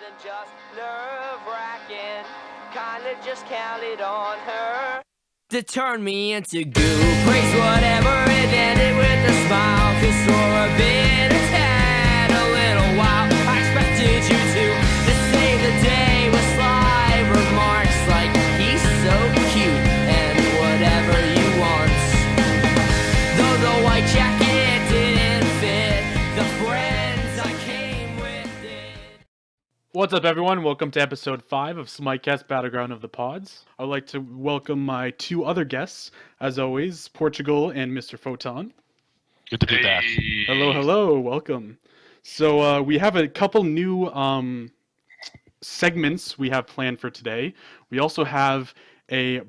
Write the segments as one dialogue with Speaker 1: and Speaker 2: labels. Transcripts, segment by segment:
Speaker 1: than just nerve-wracking. Kinda just counted on her to turn me into goo. Praise whatever and end it with a smile. Cause for a bit, a tad, a little while, I expected you to save the day with sly remarks like he's so cute and whatever you want. Though the white jacket didn't fit, the friends I came with did.
Speaker 2: What's up, everyone? Welcome to episode 5 of Smitecast, Battleground of the Pods. I'd like to welcome my two other guests, as always, Portugal and Mr. Photon.
Speaker 3: Good to be back.
Speaker 2: Hello, welcome. So we have a couple new segments we have planned for today. We also have the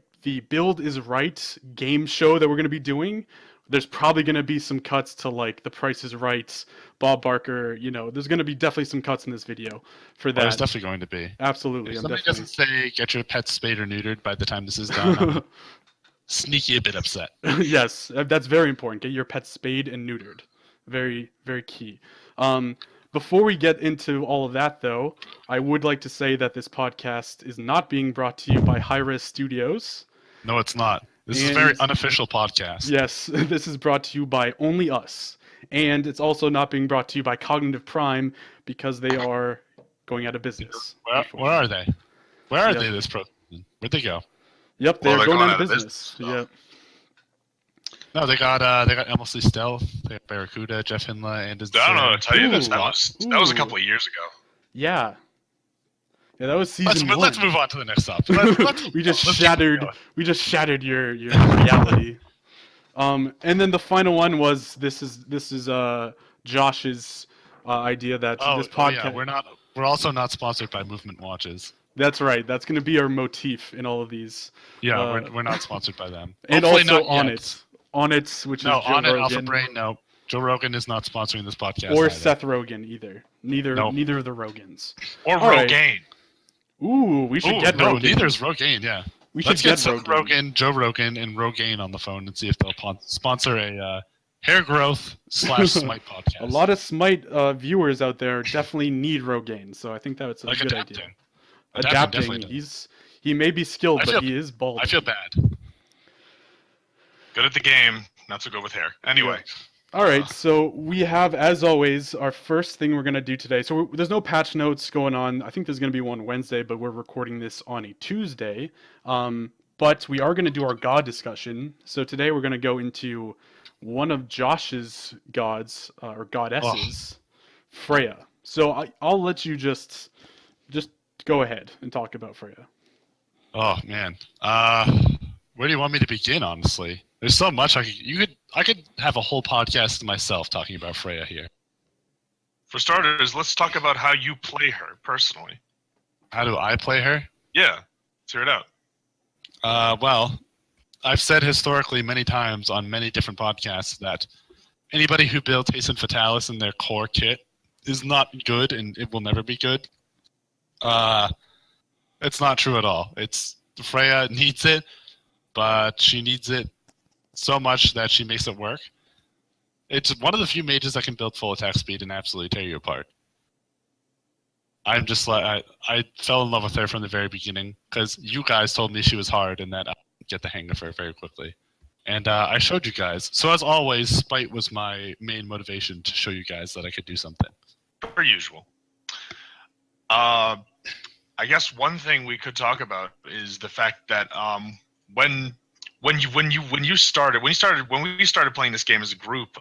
Speaker 2: Build is Right game show that we're going to be doing. There's probably going to be some cuts to like The Price is Right, Bob Barker, there's going to be definitely some cuts in this video for that.
Speaker 3: There's definitely going to be.
Speaker 2: Absolutely.
Speaker 3: If somebody doesn't say get your pet spayed or neutered by the time this is done, I'm sneaky a bit upset.
Speaker 2: Yes, that's very important. Get your pet spayed and neutered. Very, very key. Before we get into all of that, though, I would like to say that this podcast is not being brought to you by Hi-Res Studios.
Speaker 3: No, it's not. This is a very unofficial podcast.
Speaker 2: Yes, this is brought to you by only us. And it's also not being brought to you by Cognitive Prime because they are going out of business.
Speaker 3: Where are they? Where are they this pro? Where'd they go?
Speaker 2: Yep, they're going out of business. Yep.
Speaker 3: No, they got Emily Stealth, they got Barracuda, Jeff Hinla, and his.
Speaker 4: I don't know. I'll tell you this. That was a couple of years ago.
Speaker 2: Yeah. Yeah, that was season 1.
Speaker 3: Let's move on to the next topic.
Speaker 2: We just shattered your reality. And then the final one was this is Josh's idea that this podcast.
Speaker 3: Yeah, we're also not sponsored by Movement Watches.
Speaker 2: That's right. That's going to be our motif in all of these.
Speaker 3: Yeah, we're not sponsored by them.
Speaker 2: And
Speaker 3: hopefully
Speaker 2: also On It, which is Joe Rogan.
Speaker 3: Alpha Brain. No, Joe Rogan is not sponsoring this podcast.
Speaker 2: Or
Speaker 3: either.
Speaker 2: Seth Rogen either. Neither of the Rogans.
Speaker 4: Or Rogaine. Right.
Speaker 2: Ooh, we should get Rogan.
Speaker 3: No, neither is Rogaine. Yeah, let's get Seth Rogen, Joe Rogan, and Rogaine on the phone and see if they'll sponsor a hair growth / Smite podcast.
Speaker 2: A lot of Smite viewers out there definitely need Rogaine, so I think that's a good idea. Adapting. He may be skilled, but he is bald.
Speaker 3: I feel bad.
Speaker 4: Good at the game, not so good with hair. Anyway.
Speaker 2: Yeah. All right, so we have, as always, our first thing we're going to do today. So there's no patch notes going on. I think there's going to be one Wednesday, but we're recording this on a Tuesday. But we are going to do our god discussion. So today we're going to go into one of Josh's gods, or goddesses, Freya. So I'll let you just go ahead and talk about Freya.
Speaker 3: Oh, man. Where do you want me to begin, honestly? There's so much I could have a whole podcast to myself talking about Freya here.
Speaker 4: For starters, let's talk about how you play her personally.
Speaker 3: How do I play her?
Speaker 4: Yeah, let's hear it out.
Speaker 3: Well, I've said historically many times on many different podcasts that anybody who builds Hasten Fatalis in their core kit is not good, and it will never be good. It's not true at all. Freya needs it, but she needs it so much that she makes it work. It's one of the few mages that can build full attack speed and absolutely tear you apart. I'm just like, I fell in love with her from the very beginning because you guys told me she was hard and that I would get the hang of her very quickly. And I showed you guys. So as always, spite was my main motivation to show you guys that I could do something.
Speaker 4: Per usual. I guess one thing we could talk about is the fact that when we started playing this game as a group,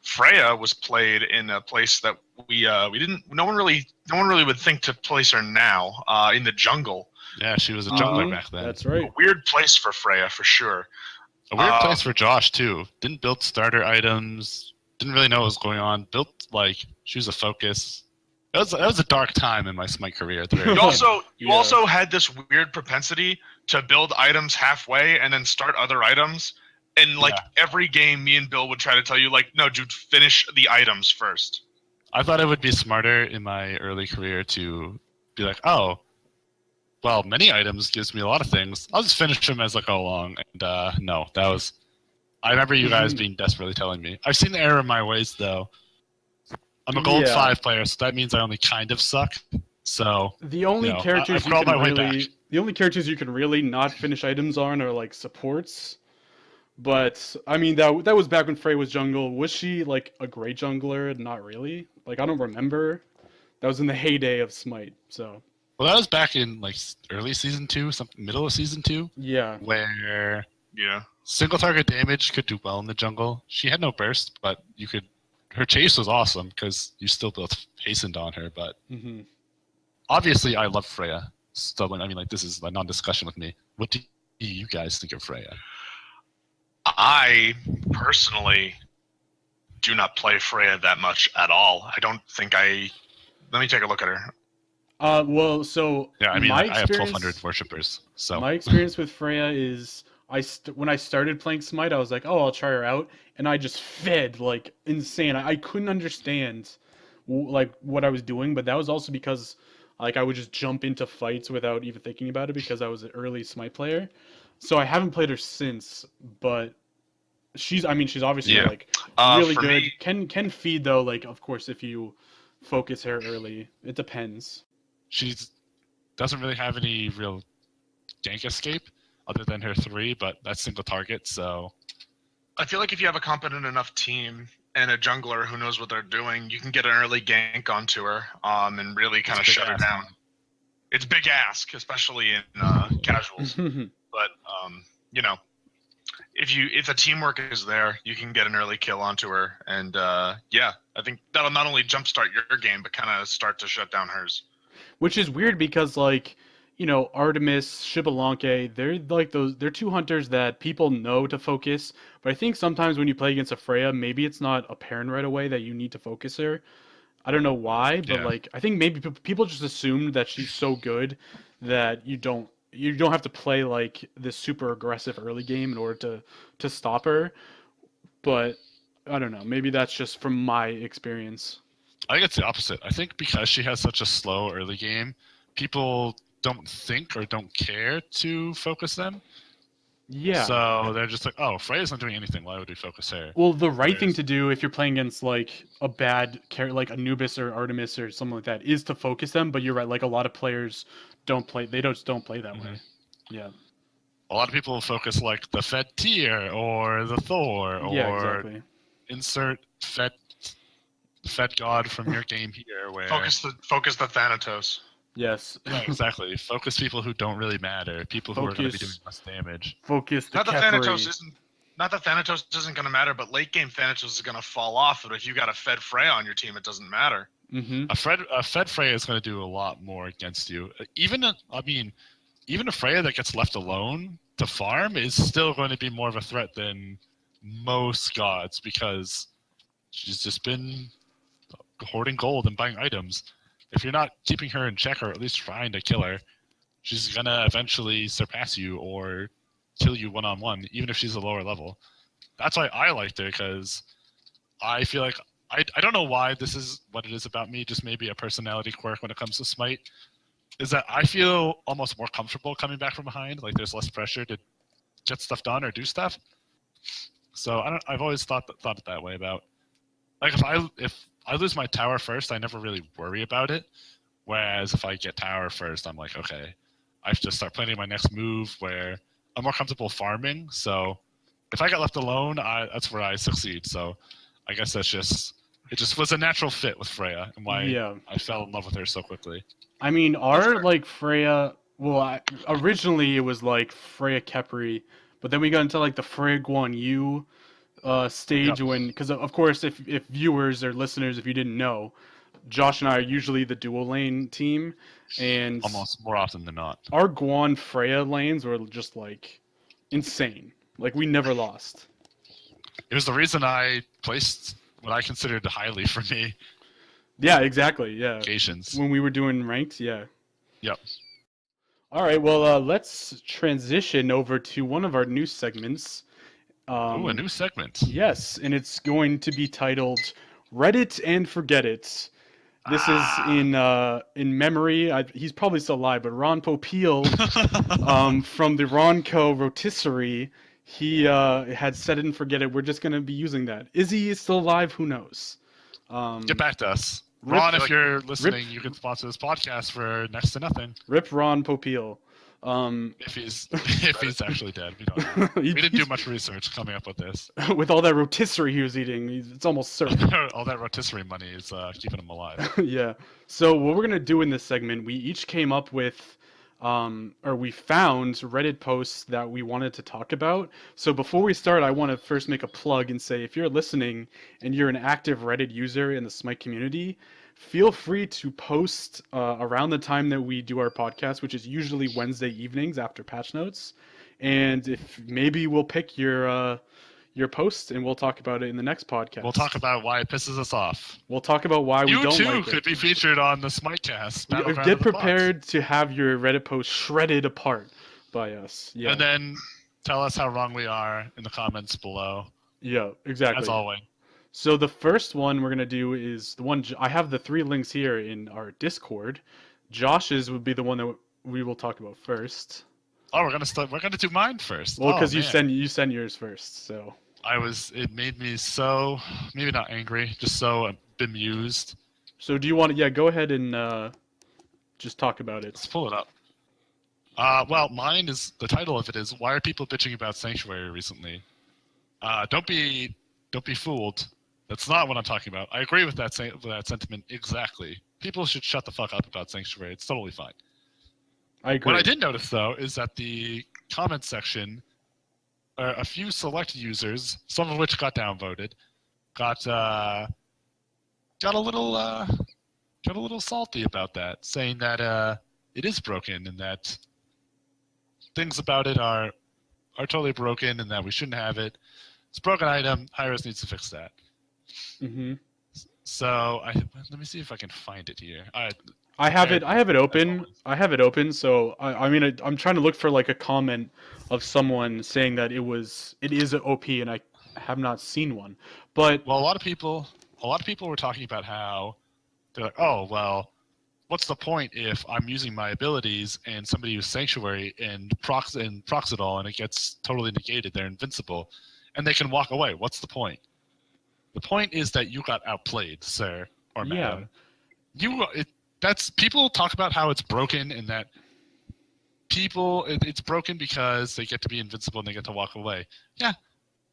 Speaker 4: Freya was played in a place that no one really would think to place her now, in the jungle.
Speaker 3: Yeah, she was a jungler back then.
Speaker 2: That's right.
Speaker 4: A weird place for Freya for sure.
Speaker 3: A weird place for Josh too. Didn't build starter items. Didn't really know what was going on. Built she was a focus. That was a dark time in my Smite career.
Speaker 4: You also had this weird propensity to build items halfway and then start other items. And every game, me and Bill would try to tell you, no, dude, finish the items first.
Speaker 3: I thought it would be smarter in my early career to be like, oh, well, many items gives me a lot of things. I'll just finish them as I go along. And no, that was. I remember you guys being desperately telling me. I've seen the error of my ways, though. I'm a gold 5 player, so that means I only kind of suck. So
Speaker 2: The only characters
Speaker 3: I've crawled my way back.
Speaker 2: the only characters you can really not finish items on are like supports. But I mean that was back when Frey was jungle. Was she like a great jungler? Not really. Like I don't remember. That was in the heyday of Smite. So
Speaker 3: Well, that was back in like early season 2, middle of season 2,
Speaker 2: yeah.
Speaker 3: where
Speaker 4: Yeah.
Speaker 3: single target damage could do well in the jungle. She had no burst, but her chase was awesome because you still built hastened on her. But
Speaker 2: Hmm.
Speaker 3: obviously, I love Freya. So I mean, like this is a non-discussion with me. What do you guys think of Freya?
Speaker 4: I personally do not play Freya that much at all. I don't think I. Let me take a look at her.
Speaker 2: Well, so
Speaker 3: Yeah, I mean,
Speaker 2: my
Speaker 3: I have
Speaker 2: experience-
Speaker 3: 1,200 worshippers. So
Speaker 2: My experience with Freya is when I started playing Smite, I was like, oh, I'll try her out, and I just fed like insane. I couldn't understand like what I was doing, but that was also because like I would just jump into fights without even thinking about it because I was an early Smite player. So I haven't played her since, but she's obviously
Speaker 4: Yeah.
Speaker 2: like really
Speaker 4: For
Speaker 2: good.
Speaker 4: me-
Speaker 2: Can feed though, like of course if you focus her early. It depends.
Speaker 3: she doesn't really have any real gank escape other than her 3, but that's single target. So
Speaker 4: I feel like if you have a competent enough team and a jungler who knows what they're doing, you can get an early gank onto her, and really kind of
Speaker 3: It's a big
Speaker 4: shut her
Speaker 3: ask.
Speaker 4: down. It's a big ask, especially in casuals. But you know, if the teamwork is there, you can get an early kill onto her, and yeah, I think that'll not only jumpstart your game, but kind of start to shut down hers.
Speaker 2: Which is weird because like, you know, Artemis, Xbalanque, they're two hunters that people know to focus, but I think sometimes when you play against a Freya, maybe it's not apparent right away that you need to focus her. I don't know why, but
Speaker 3: Yeah.
Speaker 2: like I think maybe people just assumed that she's so good that you don't have to play like this super aggressive early game in order to stop her. But I don't know, maybe that's just from my experience.
Speaker 3: I think it's the opposite. I think because she has such a slow early game, people don't think or don't care to focus them.
Speaker 2: Yeah.
Speaker 3: So they're just like, oh, Freya's not doing anything. Why would we focus her?
Speaker 2: Well, the right thing
Speaker 3: Whereas-
Speaker 2: to do if you're playing against like a bad character, like Anubis or Artemis or something like that, is to focus them. But you're right; like a lot of players don't play. They don't play that way. Yeah.
Speaker 3: A lot of people focus like the Fed tier or the Thor or
Speaker 2: Yeah. Exactly.
Speaker 3: insert Fed god from your game here. Where
Speaker 4: Focus the Thanatos.
Speaker 2: Yes.
Speaker 3: Yeah, exactly. Focus people who don't really matter. People who are going to be
Speaker 2: Focus-
Speaker 3: doing less damage.
Speaker 2: Focus the
Speaker 4: Not that
Speaker 2: Kefri.
Speaker 4: Thanatos isn't going to matter, but late game Thanatos is going to fall off. But if you got a Fed Freya on your team, it doesn't matter.
Speaker 2: Mm-hmm.
Speaker 3: A Fed Freya is going to do a lot more against you. Even a Freya that gets left alone to farm is still going to be more of a threat than most gods because she's just been hoarding gold and buying items. If you're not keeping her in check or at least trying to kill her, she's going to eventually surpass you or kill you one-on-one, even if she's a lower level. That's why I liked her, because I feel like I don't know why this is what it is about me, just maybe a personality quirk when it comes to Smite, is that I feel almost more comfortable coming back from behind. Like there's less pressure to get stuff done or do stuff. So I've always thought it that way about, like if I lose my tower first, I never really worry about it. Whereas if I get tower first, I'm like, okay, I have to start planning my next move where I'm more comfortable farming. So if I got left alone, that's where I succeed. So I guess it just was a natural fit with Freya and why I fell in love with her so quickly.
Speaker 2: I mean, like Freya. Well, originally it was like Freya Kepri, but then we got into like the Freya Guan Yu stage when, because of course, if viewers or listeners, if you didn't know, Josh and I are usually the dual lane team, and
Speaker 3: Almost more often than not.
Speaker 2: our Guan Freya lanes were just like insane. Like we never lost.
Speaker 3: It was the reason I placed what I considered highly for me
Speaker 2: Yeah, exactly. Yeah.
Speaker 3: occasions.
Speaker 2: When we were doing ranked, yeah.
Speaker 3: Yep.
Speaker 2: All right, well, let's transition over to one of our new segments.
Speaker 3: Ooh, a new segment.
Speaker 2: Yes, and it's going to be titled "Reddit and Forget It." This is in memory. He's probably still alive, but Ron Popeil from the Ronco Rotisserie, he had Set It and Forget It. We're just going to be using that. Is he still alive? Who knows?
Speaker 3: Get back to us. Ron, if you're listening, you can sponsor this podcast for next to nothing.
Speaker 2: Rip Ron Popeil.
Speaker 3: If he's actually dead, we don't know. We didn't do much research coming up with this.
Speaker 2: With all that rotisserie he was eating, it's almost certain.
Speaker 3: All that rotisserie money is keeping him alive.
Speaker 2: Yeah. So what we're gonna do in this segment, we each came up with, or we found Reddit posts that we wanted to talk about. So before we start, I want to first make a plug and say, if you're listening and you're an active Reddit user in the Smite community, feel free to post around the time that we do our podcast, which is usually Wednesday evenings after patch notes. And if maybe we'll pick your post and we'll talk about it in the next podcast.
Speaker 3: We'll talk about why it pisses us off.
Speaker 2: We'll talk about why we don't like it.
Speaker 3: You too could be featured on the Smitecast.
Speaker 2: Get prepared to have your Reddit post shredded apart by us. Yeah.
Speaker 3: And then tell us how wrong we are in the comments below.
Speaker 2: Yeah, exactly.
Speaker 3: As always.
Speaker 2: So the first one we're going to do is the one, I have the 3 links here in our Discord. Josh's would be the one that we will talk about first.
Speaker 3: Oh, we're gonna do mine first.
Speaker 2: Well, because you send yours first, so.
Speaker 3: It made me so, maybe not angry, just so bemused.
Speaker 2: So do you want to, go ahead and just talk about it.
Speaker 3: Let's pull it up. Well, mine is, the title of it is, Why Are People Bitching About Sanctuary Recently? Don't be fooled. That's not what I'm talking about. I agree with that sentiment exactly. People should shut the fuck up about Sanctuary. It's totally fine.
Speaker 2: I agree.
Speaker 3: What I did notice, though, is that the comment section, a few select users, some of which got downvoted, got a little salty about that, saying that it is broken and that things about it are totally broken and that we shouldn't have it. It's a broken item. Hi-Res needs to fix that.
Speaker 2: Mm-hmm.
Speaker 3: So let me see if I can find it here.
Speaker 2: I have it open. I have it open. So I'm trying to look for like a comment of someone saying that it is an OP, and I have not seen one. But
Speaker 3: a lot of people were talking about how they're like, oh well, what's the point if I'm using my abilities and somebody uses Sanctuary and procs it all and it gets totally negated? They're invincible, and they can walk away. What's the point? The point is that you got outplayed, sir or madam. That's people talk about how it's broken and that it's broken because they get to be invincible and they get to walk away. Yeah,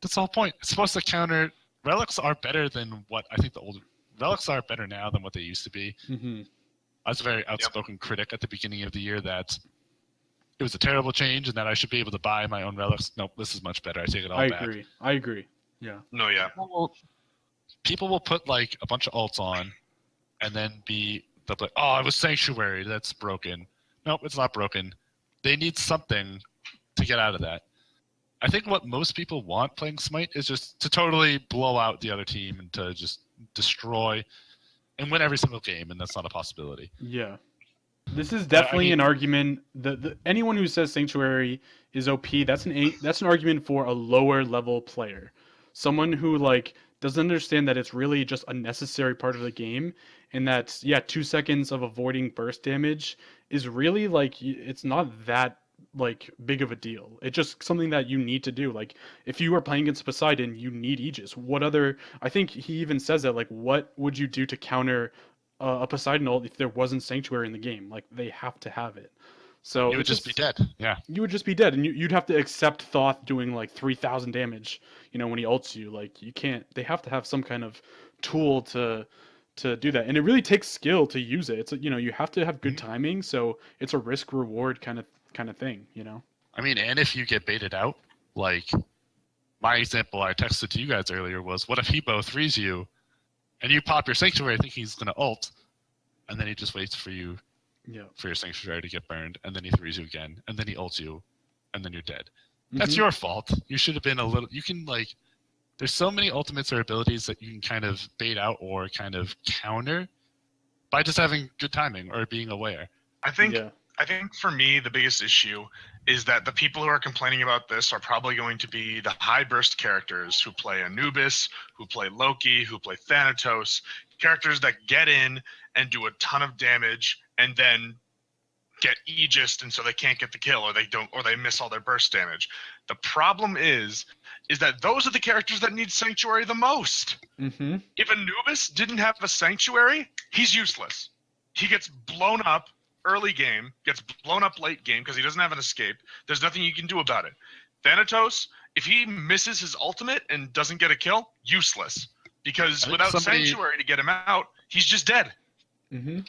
Speaker 3: that's the whole point. It's supposed to counter. Relics are better than what I think the old relics are better now than what they used to be.
Speaker 2: Mm-hmm.
Speaker 3: I was a very outspoken critic at the beginning of the year that it was a terrible change and that I should be able to buy my own relics. Nope, this is much better. I take it all back.
Speaker 2: I agree. Yeah.
Speaker 4: No, yeah.
Speaker 3: People will put like a bunch of ults on and then they'll be like, oh, it was Sanctuary. That's broken. Nope, it's not broken. They need something to get out of that. I think what most people want playing Smite is just to totally blow out the other team and to just destroy and win every single game, and that's not a possibility.
Speaker 2: Yeah. This is definitely an argument. Anyone who says Sanctuary is OP, that's an argument for a lower level player. Someone who doesn't understand that it's really just a necessary part of the game, and that 2 seconds of avoiding burst damage is really it's not that big of a deal. It's just something that you need to do. If you are playing against Poseidon, you need Aegis. I think he even says that what would you do to counter a Poseidon ult if there wasn't Sanctuary in the game? They have to have it. So
Speaker 3: you would just be dead. Yeah.
Speaker 2: You would just be dead, and you'd have to accept Thoth doing 3,000 damage, when he ults you. You can't. They have to have some kind of tool to do that, and it really takes skill to use it. It's you have to have good timing, so it's a risk reward kind of thing.
Speaker 3: I mean, and if you get baited out, my example I texted to you guys earlier was, what if he bow 3s you, and you pop your Sanctuary thinking he's gonna ult, and then he just waits for you. Yeah. For your Sanctuary to get burned, and then he 3s you again, and then he ults you, and then you're dead. Mm-hmm. That's your fault. You should have been a little. You can there's so many ultimates or abilities that you can kind of bait out or kind of counter by just having good timing or being aware.
Speaker 4: I think for me the biggest issue is that the people who are complaining about this are probably going to be the high burst characters who play Anubis, who play Loki, who play Thanatos, characters that get in and do a ton of damage and then get Aegis, and so they can't get the kill, or they miss all their burst damage. The problem is that those are the characters that need Sanctuary the most.
Speaker 2: Mm-hmm.
Speaker 4: If Anubis didn't have a Sanctuary, he's useless. He gets blown up early game, gets blown up late game because he doesn't have an escape. There's nothing you can do about it. Thanatos, if he misses his ultimate and doesn't get a kill, useless. Because without Sanctuary to get him out, he's just dead.
Speaker 2: Mm-hmm.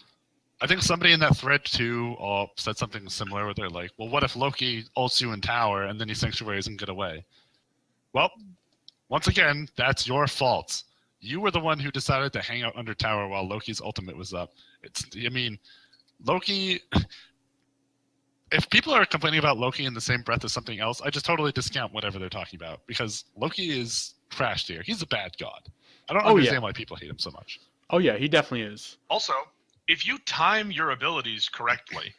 Speaker 3: I think somebody in that thread too said something similar where they're like, well, what if Loki ults you in tower and then he sanctuaries and get away? Well, once again, that's your fault. You were the one who decided to hang out under tower while Loki's ultimate was up. Loki... If people are complaining about Loki in the same breath as something else, I just totally discount whatever they're talking about. Because Loki is trash tier. He's a bad god. I don't understand why people hate him so much.
Speaker 2: Oh yeah, he definitely is.
Speaker 4: Also, if you time your abilities correctly,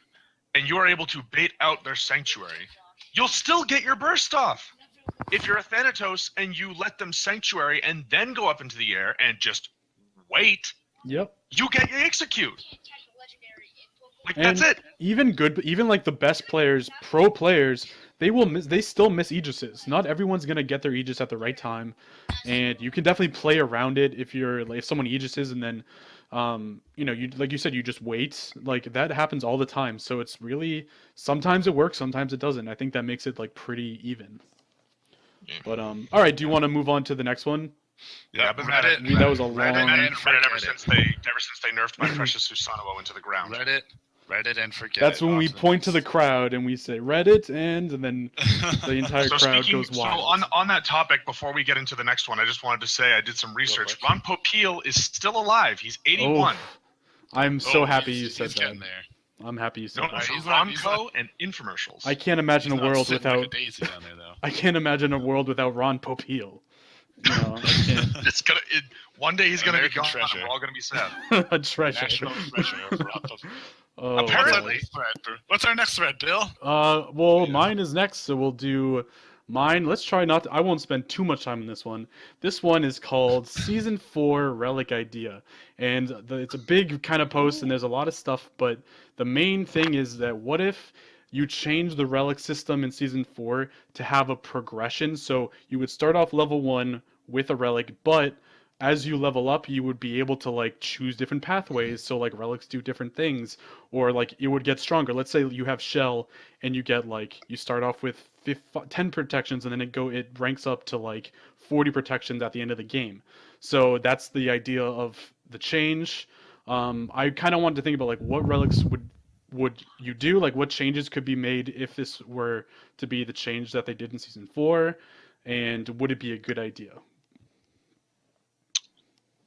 Speaker 4: and you are able to bait out their Sanctuary, you'll still get your burst off. If you're a Thanatos and you let them Sanctuary and then go up into the air and just wait,
Speaker 2: you
Speaker 4: get your execute. Like,
Speaker 2: and
Speaker 4: that's it.
Speaker 2: Even like the best players, pro players, they still miss Aegises. Not everyone's gonna get their Aegis at the right time, and you can definitely play around it if someone Aegises and then, you like you said, you just wait. Like that happens all the time. So it's really sometimes it works, sometimes it doesn't. I think that makes it like pretty even. But all right, do you want to move on to the next one?
Speaker 4: Yeah, but
Speaker 2: Reddit, that was a long.
Speaker 4: Reddit ever since they nerfed my precious Susanoo into the ground.
Speaker 3: Reddit and forget.
Speaker 2: That's when we point to the crowd and we say Reddit and then the entire crowd goes wild.
Speaker 4: So on that topic, before we get into the next one, I just wanted to say I did some research. Ron Popeil is still alive. He's 81.
Speaker 2: I'm so happy you said that.
Speaker 3: There.
Speaker 2: I'm happy you said that.
Speaker 4: He's Ronco and infomercials.
Speaker 2: I can't imagine a world without.
Speaker 3: Like a daisy down there, though.
Speaker 2: I can't imagine a world without Ron Popeil. I can't.
Speaker 4: One day he's gonna be gone,
Speaker 3: treasure.
Speaker 4: and we're all gonna be sad.
Speaker 2: A treasure.
Speaker 3: National treasure of Ron Popeil.
Speaker 4: Apparently.
Speaker 3: What's our next thread, Bill?
Speaker 2: Well, mine is next, so we'll do mine. Let's try not to, I won't spend too much time on this one. This one is called Season 4 Relic Idea. And it's a big kind of post, and there's a lot of stuff, but the main thing is that what if you change the relic system in Season 4 to have a progression? So you would start off level 1 with a relic, but as you level up, you would be able to like choose different pathways. So like relics do different things, or like it would get stronger. Let's say you have Shell and you get like, you start off with 10 protections and then it ranks up to like 40 protections at the end of the game. So that's the idea of the change. I kind of wanted to think about like what relics would you do? Like what changes could be made if this were to be the change that they did in Season 4? And would it be a good idea?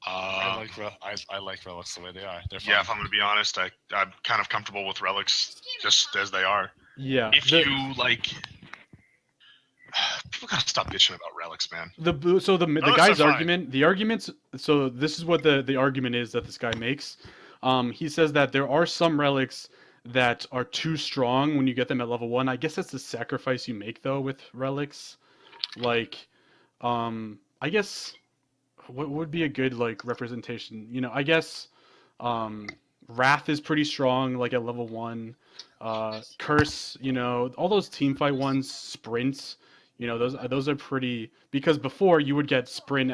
Speaker 3: I like relics the way they are. They're fun.
Speaker 4: Yeah, if I'm going to be honest, I'm kind of comfortable with relics just as they are.
Speaker 2: Yeah.
Speaker 4: If you like, people gotta stop bitching about relics, man.
Speaker 2: The guy's argument, so this is what the argument is that this guy makes. He says that there are some relics that are too strong when you get them at level 1. I guess that's the sacrifice you make though with relics. Like, I guess. What would be a good like representation? I guess Wrath is pretty strong, like at level 1. Curse, all those team fight ones, sprints, those are pretty, because before you would get sprint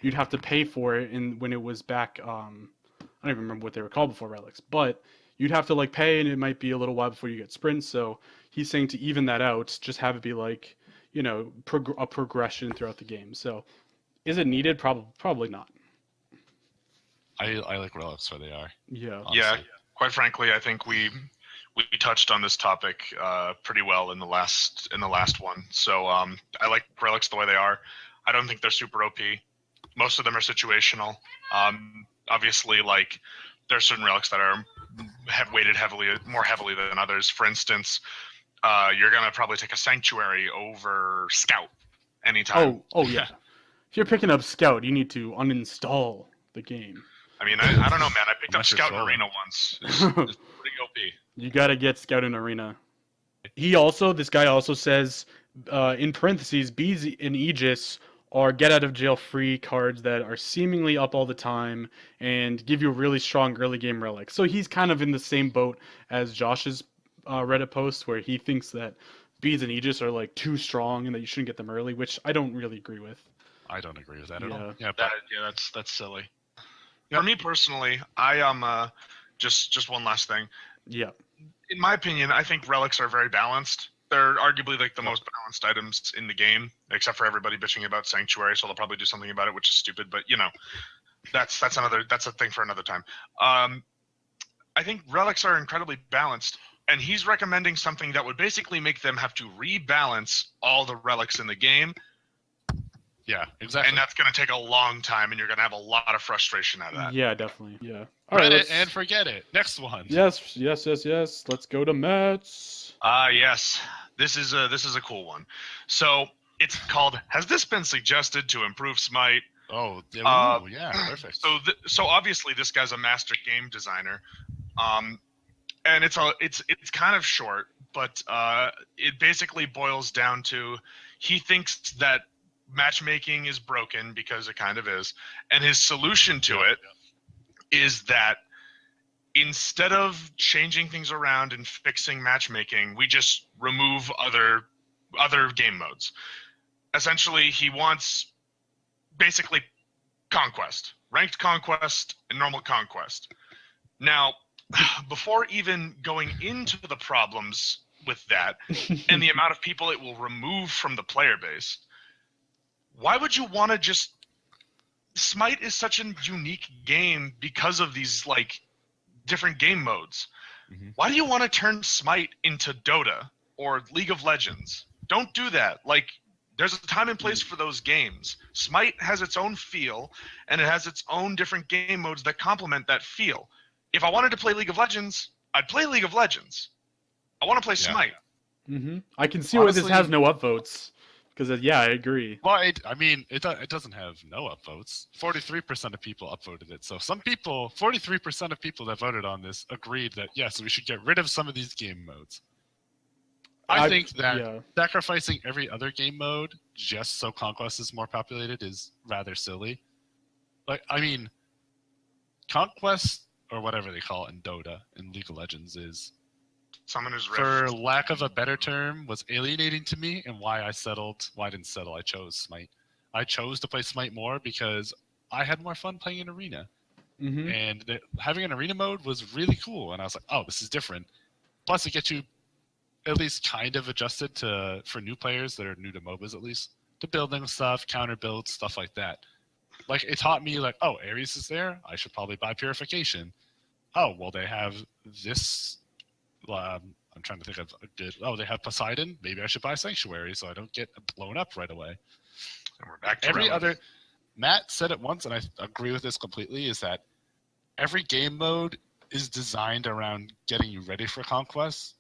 Speaker 2: you'd have to pay for it, and when it was back, I don't even remember what they were called before relics, but you'd have to like pay, and it might be a little while before you get sprints. So he's saying to even that out, just have it be like, a progression throughout the game. So. Is it needed? Probably not.
Speaker 3: I like relics where they are.
Speaker 2: Yeah.
Speaker 3: Honestly.
Speaker 4: Yeah. Quite frankly, I think we touched on this topic pretty well in the last one. So I like relics the way they are. I don't think they're super OP. Most of them are situational. Obviously, like there are certain relics that have weighted more heavily than others. For instance, you're gonna probably take a Sanctuary over Scout anytime.
Speaker 2: Oh yeah. If you're picking up Scout, you need to uninstall the game.
Speaker 4: I mean, I don't know, man. I picked up Scout in Arena once. It's pretty OP.
Speaker 2: You gotta get Scout in Arena. This guy also says, in parentheses, Bees and Aegis are get out of jail free cards that are seemingly up all the time and give you a really strong early game relic. So he's kind of in the same boat as Josh's Reddit post where he thinks that Beads and Aegis are like too strong and that you shouldn't get them early, which I don't really agree with.
Speaker 3: I don't agree with that at
Speaker 2: Yeah.
Speaker 3: all. Yeah, but
Speaker 4: That's silly.
Speaker 3: Yep.
Speaker 4: For me personally, I am just one last thing.
Speaker 2: Yeah.
Speaker 4: In my opinion, I think relics are very balanced. They're arguably like the most balanced items in the game, except for everybody bitching about Sanctuary, so they'll probably do something about it, which is stupid. But that's a thing for another time. I think relics are incredibly balanced, and he's recommending something that would basically make them have to rebalance all the relics in the game.
Speaker 3: yeah, exactly.
Speaker 4: And that's going to take a long time, and you're going to have a lot of frustration out of that.
Speaker 2: Yeah, definitely. Yeah.
Speaker 3: Reddit
Speaker 2: let's-
Speaker 3: and forget it. Next one.
Speaker 2: Yes. Let's go to Mets.
Speaker 4: Yes. This is a cool one. So it's called, has this been suggested to improve Smite?
Speaker 3: Oh, yeah, perfect.
Speaker 4: So obviously this guy's a master game designer. And it's kind of short, but it basically boils down to he thinks that matchmaking is broken because it kind of is, and his solution to it is that instead of changing things around and fixing matchmaking, we just remove other game modes. Essentially, he wants basically conquest, ranked conquest, and normal conquest. Now, before even going into the problems with that and the amount of people it will remove from the player base, why would you want to just... Smite is such a unique game because of these like different game modes.
Speaker 3: Mm-hmm.
Speaker 4: Why do you want to turn Smite into Dota or League of Legends? Don't do that. Like, there's a time and place for those games. Smite has its own feel, and it has its own different game modes that complement that feel. If I wanted to play League of Legends, I'd play League of Legends. I want to play Smite.
Speaker 2: Mm-hmm. I can see why this has no upvotes. Because, yeah, I agree.
Speaker 3: Well, it doesn't have no upvotes. 43% of people upvoted it. So 43% of people that voted on this agreed that, yes, we should get rid of some of these game modes. I think that sacrificing every other game mode just so Conquest is more populated is rather silly. Like, I mean, Conquest, or whatever they call it in Dota, in League of Legends, is...
Speaker 4: Summoner's Rift.
Speaker 3: For lack of a better term, was alienating to me, and why I didn't settle, I chose Smite. I chose to play Smite more because I had more fun playing an arena.
Speaker 2: Mm-hmm.
Speaker 3: And having an arena mode was really cool, and I was like, oh, this is different. Plus, it gets you at least kind of adjusted for new players that are new to MOBAs, at least, to building stuff, counter builds, stuff like that. Like, it taught me, like, oh, Ares is there, I should probably buy Purification. Oh, well, they have this... I'm trying to think of a good... Oh, they have Poseidon. Maybe I should buy Sanctuary so I don't get blown up right away.
Speaker 4: And we're back to
Speaker 3: Every
Speaker 4: relevant.
Speaker 3: other... Matt said it once, and I agree with this completely, is that every game mode is designed around getting you ready for Conquest,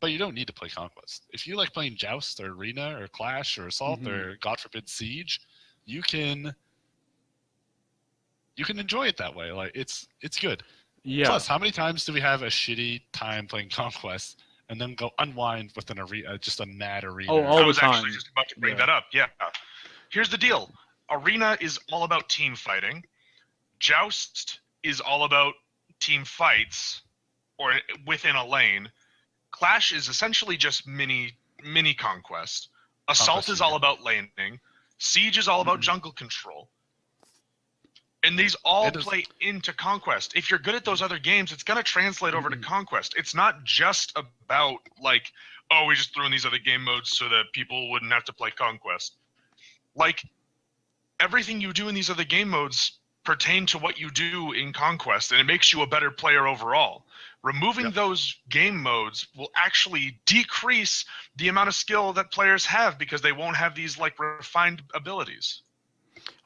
Speaker 3: but you don't need to play Conquest. If you like playing Joust or Arena or Clash or Assault or, God forbid, Siege, you can enjoy it that way. Like, it's good.
Speaker 2: Yeah.
Speaker 3: Plus, how many times do we have a shitty time playing Conquest and then go unwind with an arena, just a mad arena?
Speaker 2: Oh, all
Speaker 4: I
Speaker 2: the
Speaker 4: was
Speaker 2: time.
Speaker 4: actually just about to bring that up. Yeah. Here's the deal. Arena is all about team fighting. Joust is all about team fights or within a lane. Clash is essentially just mini conquest. Assault is all about laning. Siege is all about jungle control. And these all play into Conquest. If you're good at those other games, it's going to translate over to Conquest. It's not just about, like, oh, we just threw in these other game modes so that people wouldn't have to play Conquest. Like, everything you do in these other game modes pertain to what you do in Conquest, and it makes you a better player overall. Removing those game modes will actually decrease the amount of skill that players have because they won't have these, like, refined abilities.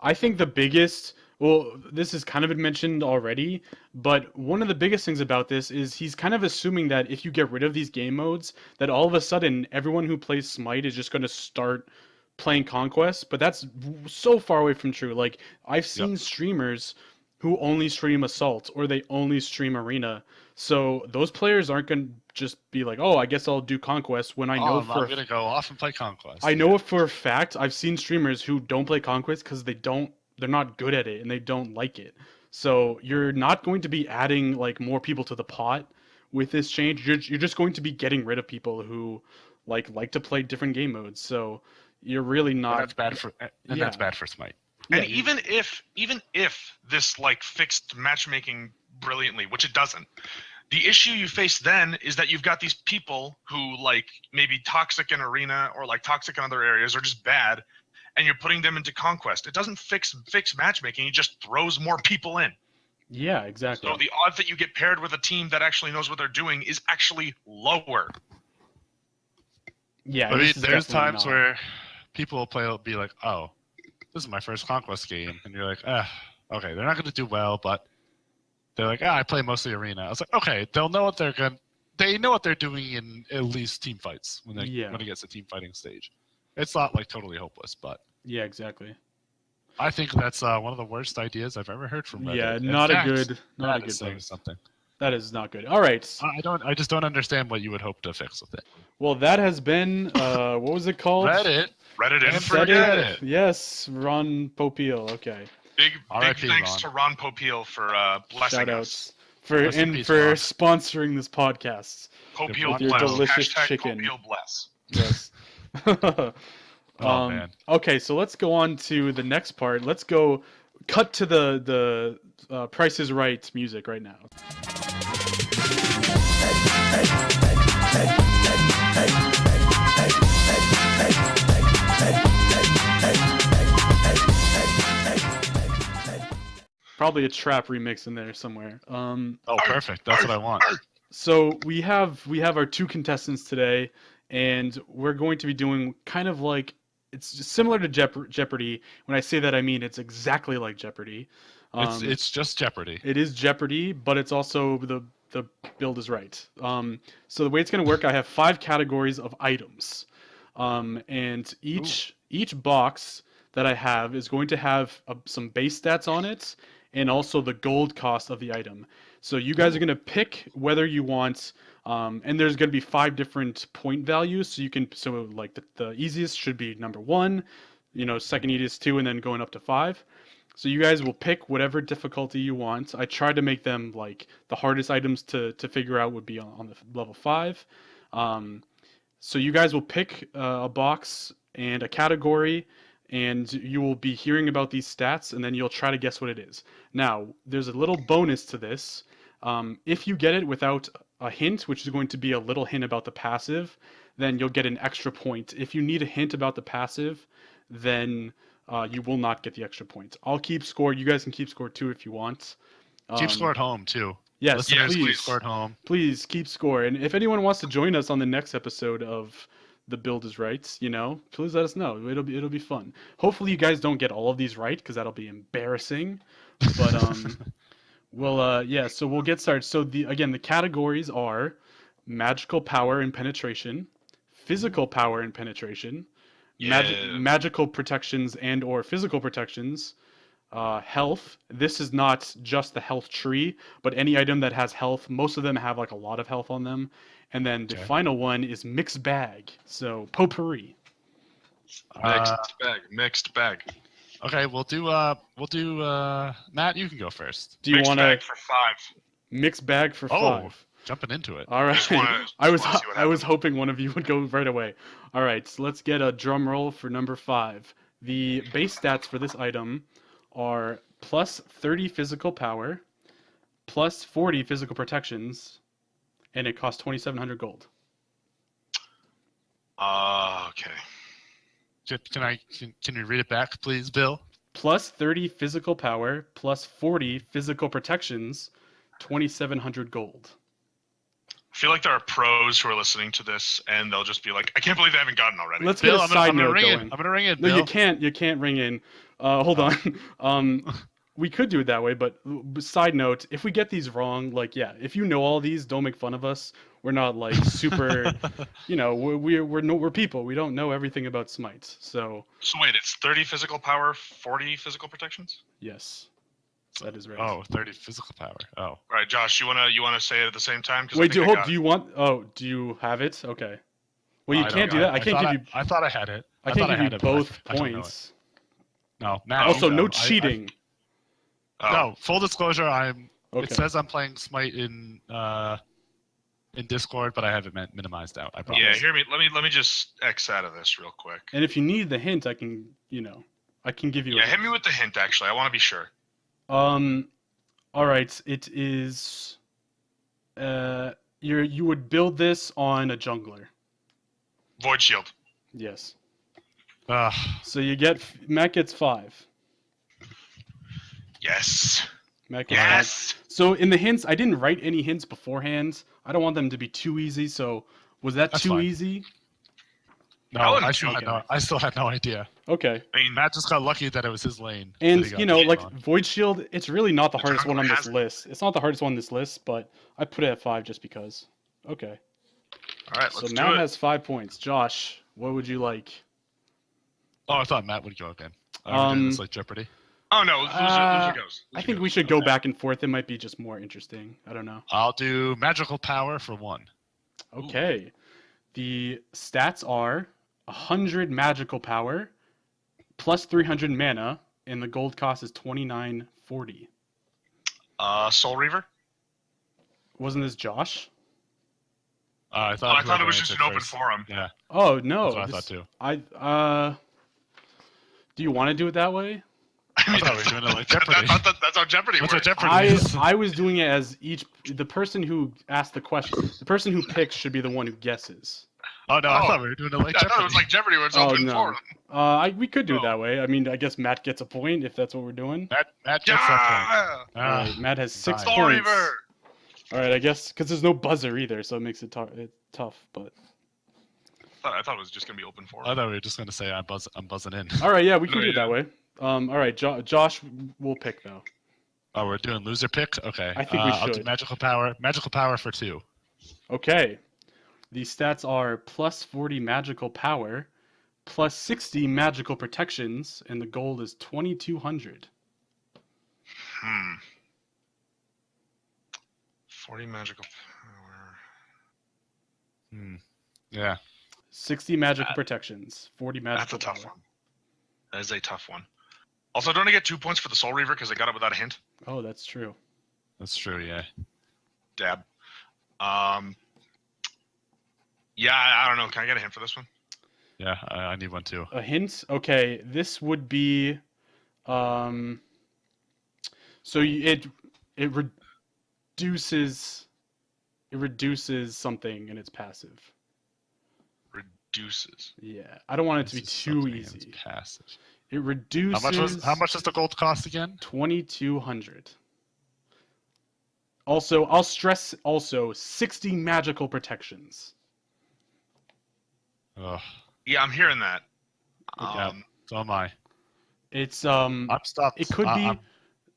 Speaker 2: I think the biggest... Well, this has kind of been mentioned already, but one of the biggest things about this is he's kind of assuming that if you get rid of these game modes, that all of a sudden everyone who plays Smite is just going to start playing Conquest, but that's so far away from true. Like, I've seen streamers who only stream Assault, or they only stream Arena, so those players aren't going to just be like, oh, I guess I'll do Conquest when I know
Speaker 3: I'm going to go off and play Conquest.
Speaker 2: I know for a fact I've seen streamers who don't play Conquest because they're not good at it and they don't like it. So you're not going to be adding like more people to the pot with this change, you're just going to be getting rid of people who like to play different game modes. So you're really not.
Speaker 3: And that's bad for that's bad for Smite.
Speaker 2: Yeah,
Speaker 4: And even if this like fixed matchmaking brilliantly, which it doesn't, the issue you face then is that you've got these people who like maybe toxic in arena or like toxic in other areas or just bad, and you're putting them into conquest. It doesn't fix matchmaking. It just throws more people in.
Speaker 2: Yeah, exactly.
Speaker 4: So the odds that you get paired with a team that actually knows what they're doing is actually lower.
Speaker 2: Yeah,
Speaker 3: I mean, there's times where people will be like, "Oh, this is my first conquest game," and you're like, okay, they're not going to do well, but they're like, I play mostly arena. I was like, okay, they know what they're doing in at least team fights when it gets to team fighting stage. It's not like totally hopeless, but
Speaker 2: yeah, exactly.
Speaker 3: I think that's one of the worst ideas I've ever heard from Reddit.
Speaker 2: Yeah,
Speaker 3: In
Speaker 2: not
Speaker 3: fact,
Speaker 2: a good
Speaker 3: saying
Speaker 2: thing.
Speaker 3: something.
Speaker 2: That is not good. All right.
Speaker 3: I just don't understand what you would hope to fix with it.
Speaker 2: Well, that has been what was it called?
Speaker 3: Reddit
Speaker 4: and
Speaker 2: Reddit.
Speaker 3: Reddit.
Speaker 2: Yes, Ron Popeil. Okay.
Speaker 4: Big
Speaker 3: R.I.P.
Speaker 4: thanks
Speaker 3: Ron.
Speaker 4: to Ron Popeil for blessing
Speaker 2: Shout
Speaker 4: us.
Speaker 2: outs for
Speaker 3: Rest in peace,
Speaker 2: for
Speaker 3: Ron.
Speaker 2: sponsoring this podcast.
Speaker 4: Popeil
Speaker 2: With your
Speaker 4: bless.
Speaker 2: delicious
Speaker 4: Hashtag
Speaker 2: chicken.
Speaker 4: Popeil bless.
Speaker 2: Yes.
Speaker 3: Oh, man.
Speaker 2: Okay, so let's go on to the next part. Let's go cut to the Price is Right music right now. Probably a trap remix in there somewhere.
Speaker 3: Oh, perfect. That's what I want.
Speaker 2: So we have our two contestants today, and we're going to be doing kind of like it's similar to Jeopardy. When I say that, I mean it's exactly like Jeopardy.
Speaker 3: It's just Jeopardy.
Speaker 2: It is Jeopardy, but it's also the build is right. So the way it's going to work, I have 5 categories of items, and each box that I have is going to have some base stats on it, and also the gold cost of the item. So you guys are going to pick whether you want, and there's going to be 5 different point values. So like the easiest should be number 1, second easiest 2, and then going up to 5. So you guys will pick whatever difficulty you want. I tried to make them like the hardest items to figure out would be on the level 5. So you guys will pick a box and a category, and you will be hearing about these stats, and then you'll try to guess what it is. Now, there's a little bonus to this. If you get it without a hint, which is going to be a little hint about the passive, then you'll get an extra point. If you need a hint about the passive, then you will not get the extra point. I'll keep score. You guys can keep score too if you want.
Speaker 3: Keep score at home too.
Speaker 2: Yes,
Speaker 3: Listeners,
Speaker 2: please
Speaker 3: keep score at home.
Speaker 2: Please keep score. And if anyone wants to join us on the next episode of The Build is Right, please let us know. It'll be fun. Hopefully you guys don't get all of these right, because that'll be embarrassing. But so we'll get started. So the categories are magical power and penetration, physical power and penetration, magical protections and or physical protections, health. This is not just the health tree, but any item that has health. Most of them have like a lot of health on them. And then the final one is mixed bag. So potpourri.
Speaker 4: Mixed bag.
Speaker 3: Okay, we'll do Matt, you can go first.
Speaker 2: Do you want to
Speaker 4: bag for 5?
Speaker 2: Mixed bag for 5?
Speaker 3: Jumping into it.
Speaker 2: All right. I was hoping one of you would go right away. All right, so let's get a drum roll for number 5. The base stats for this item are plus 30 physical power, plus 40 physical protections, and it costs 2,700 gold.
Speaker 4: Okay.
Speaker 3: Can you read it back, please, Bill?
Speaker 2: Plus 30 physical power, plus 40 physical protections, 2,700 gold.
Speaker 4: I feel like there are pros who are listening to this, and they'll just be like, "I can't believe they haven't gotten already."
Speaker 2: Let's
Speaker 3: Bill,
Speaker 2: get a side note going.
Speaker 3: I'm gonna ring it.
Speaker 2: No,
Speaker 3: Bill.
Speaker 2: you can't ring in. Hold on. We could do it that way, but side note, if we get these wrong, if you know all these, don't make fun of us. We're not like super, we're people. We don't know everything about Smite. So
Speaker 4: wait, it's 30 physical power, 40 physical protections?
Speaker 2: Yes. That is right.
Speaker 3: Oh, 30 physical power. Oh.
Speaker 4: All right, Josh, you wanna say it at the same time?
Speaker 2: Wait, do you have it? Okay. Well, you can't do that. I can't give you.
Speaker 3: I thought I had it.
Speaker 2: I can't give you both points.
Speaker 3: No, Matt.
Speaker 2: Also, no cheating.
Speaker 3: No, full disclosure.
Speaker 2: Okay.
Speaker 3: It says I'm playing Smite in in Discord, but I have it minimized out. I promise.
Speaker 4: Yeah, hear me. Let me just X out of this real quick.
Speaker 2: And if you need the hint, I can give you.
Speaker 4: Yeah, hit me with the hint. Actually, I want to be sure.
Speaker 2: All right. It is. You would build this on a jungler.
Speaker 4: Void Shield.
Speaker 2: Yes.
Speaker 3: Ugh.
Speaker 2: So Matt gets 5.
Speaker 4: Yes.
Speaker 2: Matt gets 5. So in the hints, I didn't write any hints beforehand. I don't want them to be too easy. So was that
Speaker 3: That's
Speaker 2: too
Speaker 3: fine.
Speaker 2: easy?
Speaker 3: No,
Speaker 4: I wouldn't
Speaker 3: I still had no idea.
Speaker 2: Okay.
Speaker 4: I mean,
Speaker 3: Matt just got lucky that it was his lane.
Speaker 2: And
Speaker 3: that he got
Speaker 2: like
Speaker 3: on.
Speaker 2: Void Shield, it's really not the hardest one on this
Speaker 4: has it.
Speaker 2: list. It's not the hardest one on this list, but I put it at 5 just because. Okay.
Speaker 4: all right,
Speaker 2: So
Speaker 4: let's
Speaker 2: Matt
Speaker 4: do it.
Speaker 2: has 5 points. Josh, what would you like?
Speaker 3: Oh, I thought Matt would go again. We're doing this like Jeopardy.
Speaker 4: Oh no, loser goes.
Speaker 2: I think we should go back and forth. It might be just more interesting. I don't know.
Speaker 3: I'll do magical power for 1.
Speaker 2: Okay. The stats are 100 magical power plus 300 mana, and the gold cost is 29.40.
Speaker 4: Soul Reaver.
Speaker 2: Wasn't this Josh?
Speaker 3: I
Speaker 4: I
Speaker 3: thought
Speaker 4: thought it
Speaker 3: whoever
Speaker 4: was just an
Speaker 3: answered
Speaker 4: open
Speaker 3: first.
Speaker 4: forum.
Speaker 3: Yeah,
Speaker 2: Oh no.
Speaker 3: that's what I thought too.
Speaker 2: Do you want to do it that way?
Speaker 3: I thought we were doing it like Jeopardy.
Speaker 4: That's how Jeopardy
Speaker 3: That's
Speaker 4: works.
Speaker 3: what Jeopardy is.
Speaker 2: I was doing it as the person who asked the question, the person who picks should be the one who guesses.
Speaker 3: Oh no, I
Speaker 4: Oh.
Speaker 3: thought we were doing it like
Speaker 4: I
Speaker 3: Jeopardy.
Speaker 4: thought it was like Jeopardy where it's
Speaker 2: Oh,
Speaker 4: open
Speaker 2: no.
Speaker 4: forum.
Speaker 2: We could do it
Speaker 4: Oh.
Speaker 2: that way. I mean, I guess Matt gets a point if that's what we're doing.
Speaker 3: Matt gets that
Speaker 4: Yeah.
Speaker 3: point.
Speaker 2: All
Speaker 3: Ah,
Speaker 2: right, Matt has 6
Speaker 3: Soul
Speaker 4: Soul
Speaker 2: points.
Speaker 4: Reaver.
Speaker 2: All right, I guess because there's no buzzer either, so it makes it tough. But
Speaker 4: I thought it was just gonna be open forum.
Speaker 3: I thought we were just going to say I'm buzzing in.
Speaker 2: all right, yeah, we can
Speaker 4: No,
Speaker 2: do it that way. All right, Josh will pick though.
Speaker 3: Oh, we're doing loser pick? Okay.
Speaker 2: I think we
Speaker 3: I'll do
Speaker 2: should.
Speaker 3: magical power. Magical power for 2.
Speaker 2: Okay, the stats are plus 40 magical power, plus 60 magical protections, and the gold is 2,200.
Speaker 4: 40 magical power.
Speaker 3: Yeah.
Speaker 2: 60 magical protections, 40
Speaker 4: That's
Speaker 2: magical
Speaker 4: a tough
Speaker 2: power.
Speaker 4: one. That is a tough one. Also, don't I get 2 points for the Soul Reaver because I got it without a hint?
Speaker 2: Oh, that's true.
Speaker 3: That's true, yeah.
Speaker 4: Dab. Yeah, I don't know. Can I get a hint for this one?
Speaker 3: Yeah, I need one too.
Speaker 2: A hint? Okay, this would be, so it reduces something in its passive.
Speaker 4: Reduces.
Speaker 2: Yeah, I don't want it to be
Speaker 3: This is
Speaker 2: too
Speaker 3: something that's
Speaker 2: easy.
Speaker 3: passive.
Speaker 2: It reduces.
Speaker 3: How much does the gold cost again?
Speaker 2: 2,200. Also, I'll stress 60 magical protections.
Speaker 3: Ugh.
Speaker 4: Yeah, I'm hearing that.
Speaker 3: Yeah, so am I.
Speaker 2: It's
Speaker 3: I'm stuck.
Speaker 2: It could be.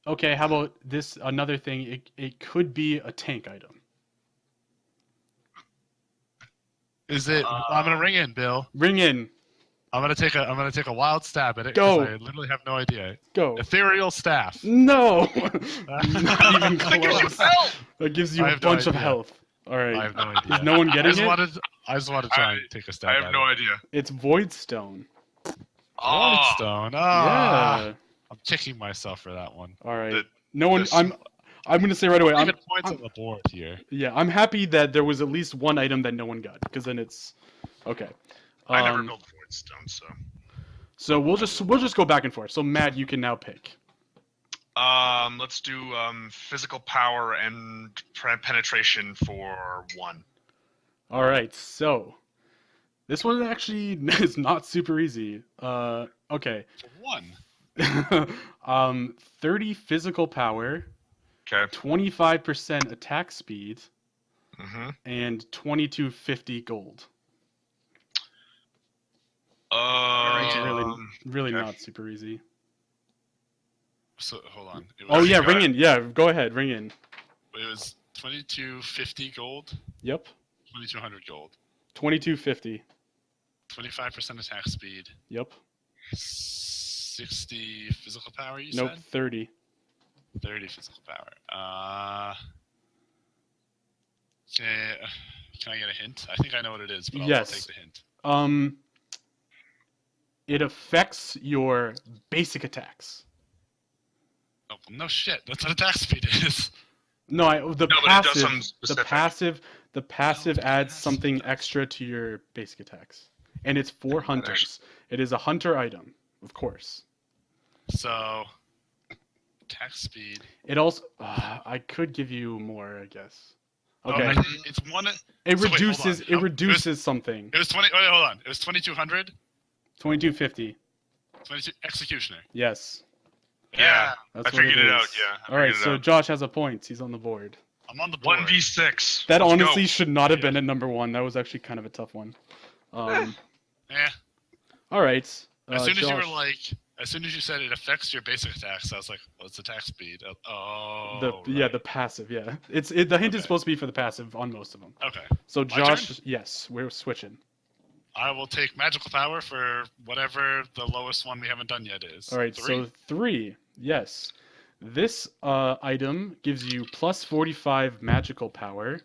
Speaker 2: Okay, how about this? Another thing. It could be a tank item.
Speaker 3: Is it? I'm gonna ring in, Bill.
Speaker 2: Ring in.
Speaker 3: I'm gonna take a wild stab at it.
Speaker 2: Go.
Speaker 3: 'Cause I literally have no idea.
Speaker 2: Go.
Speaker 3: Ethereal staff.
Speaker 2: No. Not even
Speaker 4: That gives you
Speaker 2: close.
Speaker 4: health.
Speaker 2: That gives you
Speaker 3: I
Speaker 2: a
Speaker 3: have no
Speaker 2: bunch of
Speaker 3: idea.
Speaker 2: health. All right.
Speaker 3: I have no idea.
Speaker 2: Is no one getting it?
Speaker 3: I just wanted to try and take a stab
Speaker 4: I
Speaker 3: at
Speaker 4: have no
Speaker 3: it.
Speaker 4: idea.
Speaker 2: It's Void Stone.
Speaker 4: Oh,
Speaker 3: Stone. Ah,
Speaker 2: Yeah.
Speaker 3: I'm kicking myself for that one.
Speaker 2: All right.
Speaker 4: The-
Speaker 2: No one.
Speaker 4: this-
Speaker 2: I'm gonna say right away.
Speaker 3: Even points on the board here.
Speaker 2: Yeah. I'm happy that there was at least one item that no one got, because then it's okay.
Speaker 4: I never built Void Stone, so.
Speaker 2: So we'll just go back and forth. So Matt, you can now pick.
Speaker 4: Let's do physical power and penetration for 1.
Speaker 2: All right. So this one actually is not super easy. Okay.
Speaker 3: For 1.
Speaker 2: 30 physical power,
Speaker 4: Okay.
Speaker 2: 25% attack speed,
Speaker 4: Mm-hmm.
Speaker 2: and 2250 gold. It's really
Speaker 4: okay.
Speaker 2: not super easy.
Speaker 3: So hold on. It
Speaker 2: Oh
Speaker 3: was,
Speaker 2: yeah,
Speaker 4: go
Speaker 2: ring
Speaker 4: ahead.
Speaker 2: in. Yeah, go ahead, ring in.
Speaker 3: It was 2250 gold,
Speaker 2: Yep.
Speaker 3: 2200 gold,
Speaker 2: 2250.
Speaker 3: 25% attack speed,
Speaker 2: Yep.
Speaker 3: 60 physical power. You
Speaker 2: Nope.
Speaker 3: said
Speaker 2: 30.
Speaker 3: 30 physical power. Can I get a hint? I think I know what it is, but I'll
Speaker 2: Yes.
Speaker 3: take the hint.
Speaker 2: It affects your basic attacks.
Speaker 3: Oh, well, no shit. That's what attack speed is.
Speaker 2: No, the
Speaker 4: No, but it does
Speaker 2: passive.
Speaker 4: something
Speaker 2: The
Speaker 4: specific.
Speaker 2: passive. The passive
Speaker 3: Oh,
Speaker 2: adds
Speaker 3: passive
Speaker 2: something
Speaker 3: attacks.
Speaker 2: extra to your basic attacks. And it's for hunters. It is a hunter item, of course.
Speaker 3: So, attack speed.
Speaker 2: It also... I could give you more, I guess.
Speaker 3: Oh,
Speaker 2: Okay.
Speaker 3: it's one.
Speaker 2: It
Speaker 3: so wait, hold
Speaker 2: reduces...
Speaker 3: on.
Speaker 2: It reduces something.
Speaker 3: It was 20. Wait, hold on. It was 2200.
Speaker 2: 2250.
Speaker 3: 22 executioner.
Speaker 2: Yes.
Speaker 4: Yeah,
Speaker 2: That's
Speaker 4: I
Speaker 2: what
Speaker 4: figured it out.
Speaker 2: is.
Speaker 4: Yeah. I
Speaker 2: All right,
Speaker 4: figured it
Speaker 2: so
Speaker 4: out.
Speaker 2: Josh has a point. He's on the board.
Speaker 3: I'm on the board.
Speaker 4: 1v6.
Speaker 2: That
Speaker 4: Let's
Speaker 2: honestly
Speaker 4: go.
Speaker 2: should not have been at number 1. That was actually kind of a tough one.
Speaker 3: Yeah.
Speaker 2: All right.
Speaker 3: As soon as you were
Speaker 2: Josh,
Speaker 3: like, as soon as you said it affects your basic attacks, I was like, well, it's attack speed. Oh.
Speaker 2: yeah,
Speaker 3: right.
Speaker 2: the passive, yeah. The hint is
Speaker 3: Okay.
Speaker 2: supposed to be for the passive on most of them.
Speaker 3: Okay.
Speaker 2: So
Speaker 3: My
Speaker 2: Josh,
Speaker 3: turn?
Speaker 2: yes, we're switching.
Speaker 3: I will take magical power for whatever the lowest one we haven't done yet is.
Speaker 2: All right,
Speaker 3: 3.
Speaker 2: so 3, yes. This item gives you plus 45 magical power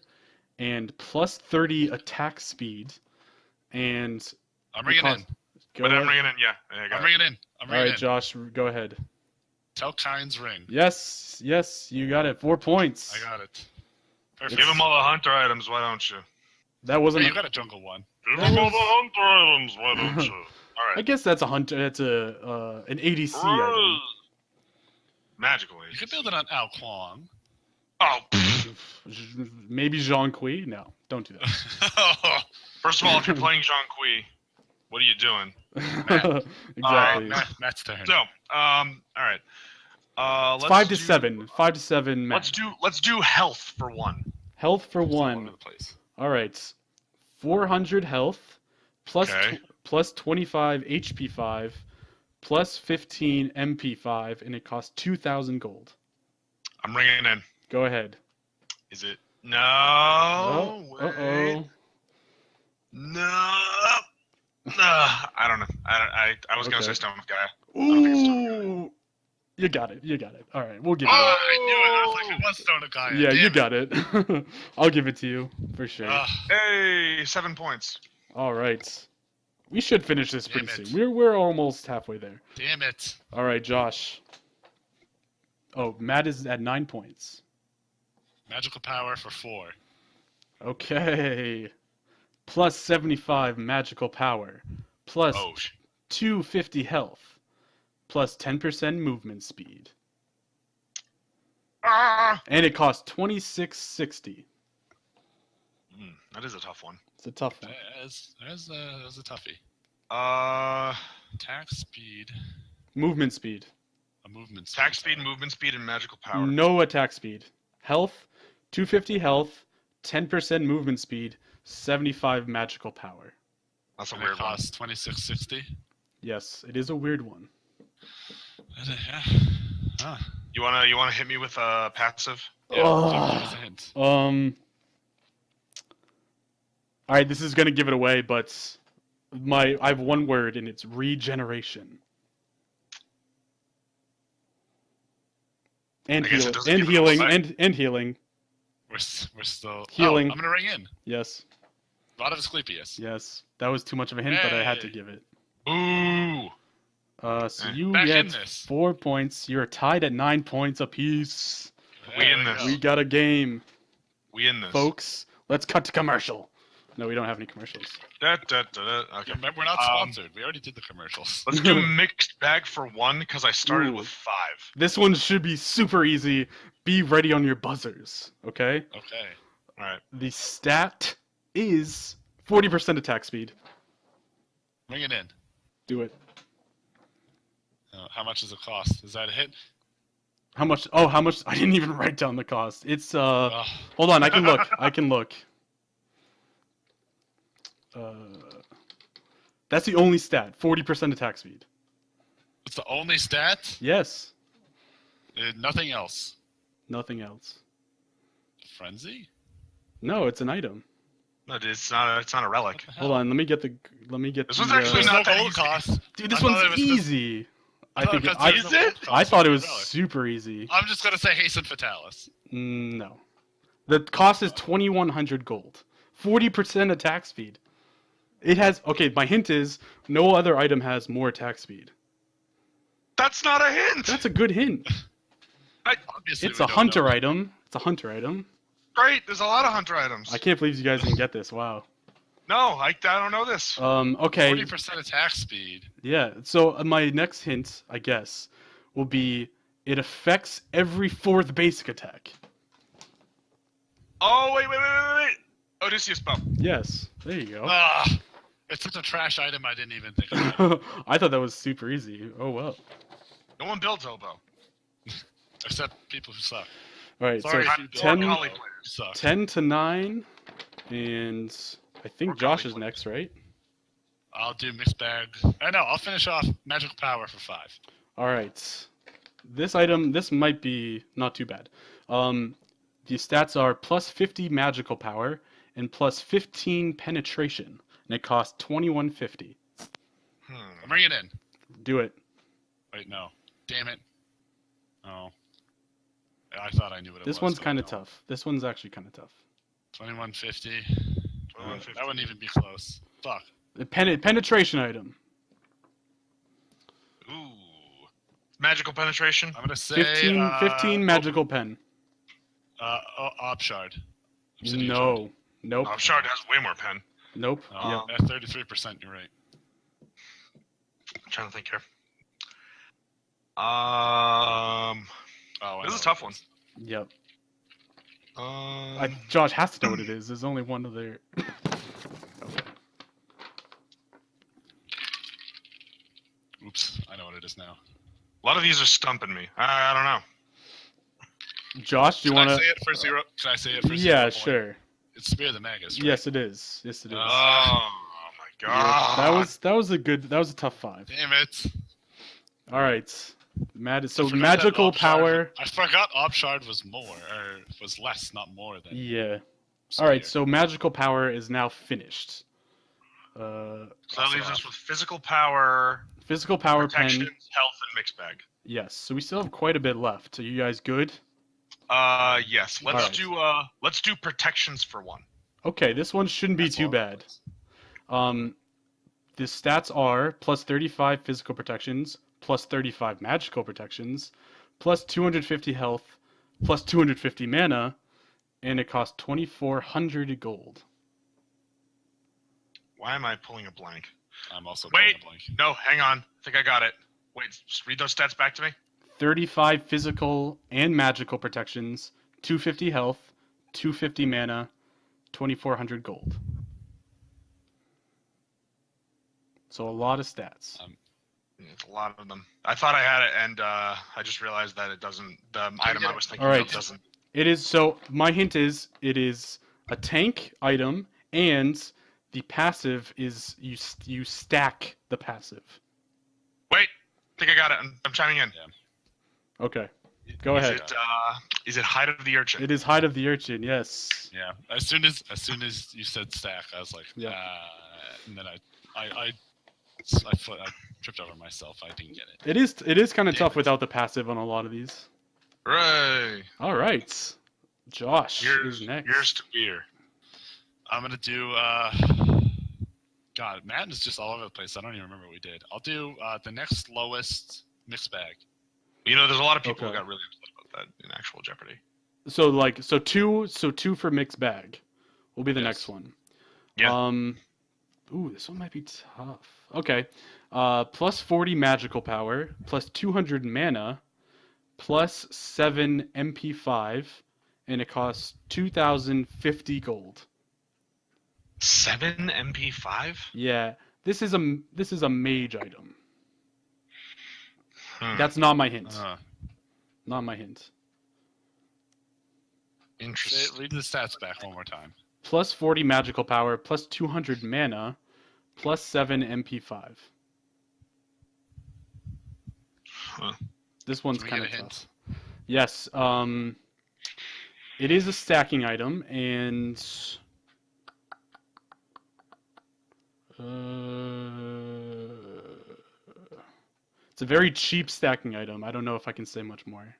Speaker 2: and plus 30 attack speed, and
Speaker 3: I'm ringing in.
Speaker 2: Go
Speaker 4: But I'm
Speaker 2: ahead.
Speaker 4: ringing in. Yeah. I got
Speaker 3: I'm
Speaker 4: it.
Speaker 3: ringing in. I'm
Speaker 2: All
Speaker 3: ringing
Speaker 2: right,
Speaker 3: in.
Speaker 2: Josh, go ahead.
Speaker 3: Tell Kyne's ring.
Speaker 2: Yes, you got it. 4 points.
Speaker 3: I got it. Perfect.
Speaker 4: Give him all the hunter items. Why don't you?
Speaker 2: That
Speaker 3: Hey,
Speaker 2: wasn't.
Speaker 3: you got a jungle one.
Speaker 4: Give
Speaker 2: That
Speaker 4: him all
Speaker 2: was-
Speaker 4: the hunter items. Why don't you? All
Speaker 2: I
Speaker 4: right.
Speaker 2: guess that's a hunter. That's an ADC item.
Speaker 4: Magical
Speaker 3: You
Speaker 4: age.
Speaker 3: could build it on Ao Kwong.
Speaker 4: Oh.
Speaker 2: Maybe Jean Kui? No, don't do
Speaker 4: First of all, if you're playing Jean Kui, what are you doing?
Speaker 2: that. Exactly.
Speaker 3: Matt's turn.
Speaker 4: So, all right.
Speaker 2: It's
Speaker 4: Let's
Speaker 2: 5 to
Speaker 4: do-
Speaker 2: 7. 5 to 7. Matt.
Speaker 4: Let's do health for 1.
Speaker 2: Health for
Speaker 3: It's all
Speaker 2: 1.
Speaker 3: over the place.
Speaker 2: All right. 400 health, plus
Speaker 4: Okay.
Speaker 2: plus 25 HP 5, plus 15 MP 5, and it costs 2,000 gold.
Speaker 4: I'm ringing in.
Speaker 2: Go ahead.
Speaker 4: Is it? No.
Speaker 2: Uh-oh.
Speaker 4: No. I don't know. I was gonna
Speaker 2: Okay.
Speaker 4: say Stone Guy. don't think it's
Speaker 2: Ooh. You got it. All right, we'll give
Speaker 3: Oh,
Speaker 2: you it.
Speaker 3: I knew it. I was like, it was Stone Akaya.
Speaker 2: Yeah, you
Speaker 3: Damn
Speaker 2: got it. I'll give it to you for sure.
Speaker 3: Ugh.
Speaker 4: Hey, 7 points.
Speaker 2: All right. We should finish this pretty
Speaker 3: Damn it.
Speaker 2: soon. We're almost halfway there.
Speaker 3: Damn it.
Speaker 2: All right, Josh. Oh, Matt is at 9 points.
Speaker 3: Magical power for 4.
Speaker 2: Okay. Plus 75 magical power. Plus
Speaker 4: Oh,
Speaker 2: 250 health. Plus 10% movement speed. And it costs 2660.
Speaker 4: That is a tough one.
Speaker 2: It's a tough one.
Speaker 3: There's a toughie.
Speaker 4: Attack
Speaker 3: Attack speed.
Speaker 2: Movement speed.
Speaker 3: A movement speed.
Speaker 4: speed, movement speed, and magical power.
Speaker 2: No attack speed. Health, 250 health, 10% movement speed, 75 magical power.
Speaker 4: That's a
Speaker 3: And it
Speaker 4: weird one.
Speaker 3: costs 2660.
Speaker 2: Yes, it is a weird one.
Speaker 3: Yeah. Ah.
Speaker 4: You wanna hit me with a passive?
Speaker 3: Yeah,
Speaker 2: Ugh.
Speaker 3: give us a hint.
Speaker 2: All right, this is gonna give it away, but I have one word and it's regeneration. And
Speaker 4: I guess it
Speaker 2: healing.
Speaker 4: doesn't
Speaker 2: And
Speaker 4: give it
Speaker 2: healing.
Speaker 4: away.
Speaker 2: And healing.
Speaker 3: We're still
Speaker 2: Healing.
Speaker 3: Oh, I'm gonna ring in.
Speaker 2: Yes.
Speaker 3: A lot of Asclepius.
Speaker 2: Yes. That was too much of a hint, but I had to
Speaker 3: Hey.
Speaker 2: give it.
Speaker 4: Ooh.
Speaker 2: So you
Speaker 3: Back in
Speaker 2: get
Speaker 3: this.
Speaker 2: 4 points. You're tied at 9 points apiece.
Speaker 4: We in
Speaker 3: There
Speaker 4: this.
Speaker 3: go.
Speaker 2: We got a game,
Speaker 4: We in this.
Speaker 2: folks. Let's cut to commercial. No, we don't have any commercials.
Speaker 4: Okay.
Speaker 3: Remember, we're not sponsored. We already did the commercials.
Speaker 4: Let's do mixed bag for 1 because I started
Speaker 2: Ooh.
Speaker 4: with 5.
Speaker 2: This one should be super easy. Be ready on your buzzers, okay?
Speaker 3: Okay.
Speaker 4: All right.
Speaker 2: The stat is 40% attack speed.
Speaker 3: Ring it in.
Speaker 2: Do it.
Speaker 3: How much does it cost? Is that a hit?
Speaker 2: How much? Oh, how much? I didn't even write down the cost. It's
Speaker 3: Ugh.
Speaker 2: Hold on, I can look. I can look. That's the only stat. 40% attack speed.
Speaker 3: It's the only stat.
Speaker 2: Yes.
Speaker 3: Nothing else.
Speaker 2: Nothing else.
Speaker 3: Frenzy.
Speaker 2: No, it's an item.
Speaker 4: No, dude, it's not a relic.
Speaker 3: What the
Speaker 2: Hold
Speaker 3: hell?
Speaker 2: on, let me get
Speaker 4: This
Speaker 2: the.
Speaker 4: one's actually
Speaker 3: There's
Speaker 4: not
Speaker 3: no
Speaker 4: that
Speaker 3: gold
Speaker 4: easy.
Speaker 3: cost.
Speaker 2: Dude, this
Speaker 3: I thought
Speaker 2: one's
Speaker 3: it was
Speaker 2: easy. I think
Speaker 3: thought
Speaker 2: I,
Speaker 3: there's no
Speaker 4: Is it?
Speaker 3: gold cost
Speaker 2: I thought it
Speaker 3: for
Speaker 2: was
Speaker 3: the relic.
Speaker 2: super easy.
Speaker 3: I'm just gonna say Hasten Fatalis.
Speaker 2: No. The cost is 2,100 gold. 40% attack speed. It has... Okay, my hint is no other item has more attack speed.
Speaker 4: That's not a hint.
Speaker 2: That's a good hint.
Speaker 3: Obviously,
Speaker 2: It's
Speaker 3: we
Speaker 2: a
Speaker 3: don't
Speaker 2: hunter
Speaker 3: know.
Speaker 2: item. It's a hunter item.
Speaker 4: Great. There's a lot of hunter items.
Speaker 2: I can't believe you guys didn't get this. Wow.
Speaker 4: No, I don't know this.
Speaker 2: Okay.
Speaker 3: 40% attack speed.
Speaker 2: Yeah. So my next hint, I guess, will be it affects every 4th basic attack.
Speaker 4: Oh, wait. Odysseus bow.
Speaker 2: Yes. There you go.
Speaker 3: Ah, it's such a trash item I didn't even think about.
Speaker 2: I thought that was super easy. Oh well.
Speaker 4: No one builds Oboe.
Speaker 3: Except people who suck.
Speaker 2: All right.
Speaker 3: Sorry
Speaker 2: so
Speaker 3: if you build
Speaker 2: 10,
Speaker 4: Holly
Speaker 3: Oboe,
Speaker 4: players.
Speaker 3: you suck.
Speaker 2: 10 to 9, and I think
Speaker 4: Or
Speaker 2: Josh
Speaker 4: Holly
Speaker 2: is
Speaker 4: players.
Speaker 2: next, right?
Speaker 3: I'll do mixed bag. I know. I'll finish off magical power for 5.
Speaker 2: All right. This item, this might be not too bad. The stats are plus 50 magical power and plus 15 penetration, and it costs 2150.
Speaker 3: I'm bringing it in.
Speaker 2: Do it.
Speaker 3: Wait, no. Damn it. Oh. I thought I knew what it was.
Speaker 2: This one's
Speaker 3: but
Speaker 2: kind of
Speaker 3: no.
Speaker 2: tough. This one's actually kind of tough.
Speaker 3: 2150.
Speaker 4: 2150.
Speaker 3: That wouldn't even be close. Fuck.
Speaker 2: The penetration item.
Speaker 4: Ooh. Magical penetration.
Speaker 3: I'm gonna say
Speaker 2: 15 magical pen.
Speaker 3: Opshard.
Speaker 2: No. Nope.
Speaker 4: Oh, Shard has way more pen.
Speaker 2: Nope.
Speaker 3: Yeah,
Speaker 2: Yep.
Speaker 3: at 33%, you're right.
Speaker 4: I'm trying to think here.
Speaker 3: Oh,
Speaker 4: This is a tough one.
Speaker 2: Yep.
Speaker 4: Um,
Speaker 2: Josh has to know what it is. There's only one other.
Speaker 3: Oops, I know what it is now.
Speaker 4: a lot of these are stumping me. I don't know.
Speaker 2: Josh, do you
Speaker 3: Can
Speaker 2: want
Speaker 3: I
Speaker 2: to?
Speaker 3: say it for 0? Can I say it for 0?
Speaker 2: Yeah,
Speaker 3: point?
Speaker 2: sure.
Speaker 3: It's Spear the Magus, right?
Speaker 2: Yes, it is. Yes, it is.
Speaker 4: Oh my
Speaker 2: Yeah,
Speaker 4: god.
Speaker 2: that was a tough 5.
Speaker 3: Damn it.
Speaker 2: All right. So
Speaker 3: I forgot
Speaker 2: magical
Speaker 3: that Opshard-
Speaker 2: power.
Speaker 3: I forgot Opshard was more, or was less, not more than.
Speaker 2: Yeah.
Speaker 3: Spear.
Speaker 2: All right. So magical power is now finished.
Speaker 4: So that leaves us with physical power,
Speaker 2: Physical power
Speaker 4: protections,
Speaker 2: pen.
Speaker 4: health, and mixed bag.
Speaker 2: Yes. So we still have quite a bit left. Are you guys good?
Speaker 4: Yes. Let's do protections for 1.
Speaker 2: Okay. This one shouldn't be
Speaker 3: That's
Speaker 2: too
Speaker 3: all.
Speaker 2: bad. The stats are plus 35 physical protections, plus 35 magical protections, plus 250 health, plus 250 mana, and it costs 2,400 gold.
Speaker 4: Why am I pulling a blank?
Speaker 3: I'm also
Speaker 4: Wait.
Speaker 3: drawing a blank.
Speaker 4: No, hang on. I think I got it. Wait, just read those stats back to me.
Speaker 2: 35 physical and magical protections, 250 health, 250 mana, 2,400 gold. So a lot of stats.
Speaker 4: It's a lot of them. I thought I had it, and I just realized that it doesn't. The item I was thinking
Speaker 2: Alright.
Speaker 4: of doesn't.
Speaker 2: It is so. My hint is it is a tank item, and the passive is you stack the passive.
Speaker 4: Wait, I think I got it. I'm chiming in.
Speaker 2: Okay, go
Speaker 4: Is
Speaker 2: ahead.
Speaker 4: Is it Hide of the Urchin?
Speaker 2: It is Hide of the Urchin. Yes.
Speaker 3: Yeah. As soon as you said stack, I was like,
Speaker 2: Yeah.
Speaker 3: and then I tripped over myself. I didn't get it.
Speaker 2: It is kind of
Speaker 3: Damn
Speaker 2: tough
Speaker 3: it.
Speaker 2: without the passive on a lot of these.
Speaker 4: Hooray!
Speaker 2: All right, Josh is next.
Speaker 4: Here's to beer.
Speaker 3: I'm gonna do. God, Matt is just all over the place. I don't even remember what we did. I'll do the next lowest mixed bag.
Speaker 4: You know, there's a lot of people
Speaker 2: Okay.
Speaker 4: who got really upset about that in actual Jeopardy.
Speaker 2: So two for mixed bag will be the
Speaker 3: Yes.
Speaker 2: next one.
Speaker 4: Yeah.
Speaker 2: Ooh, this one might be tough. Okay. Plus 40 magical power, plus 200 mana, plus 7 MP5, and it costs 2,050 gold.
Speaker 4: 7 MP5?
Speaker 2: Yeah, this is a mage item.
Speaker 4: That's
Speaker 2: That's not my hint.
Speaker 3: Uh,
Speaker 2: Not my hint.
Speaker 4: interesting.
Speaker 3: read the stats back one more time.
Speaker 2: Plus 40 magical power, plus 200 mana, plus 7 MP5.
Speaker 4: Huh.
Speaker 2: This one's
Speaker 3: Can we
Speaker 2: kind
Speaker 3: get
Speaker 2: of
Speaker 3: a hint?
Speaker 2: tough. Yes. It is a stacking item, and it's a very cheap stacking item. I don't know if I can say much more.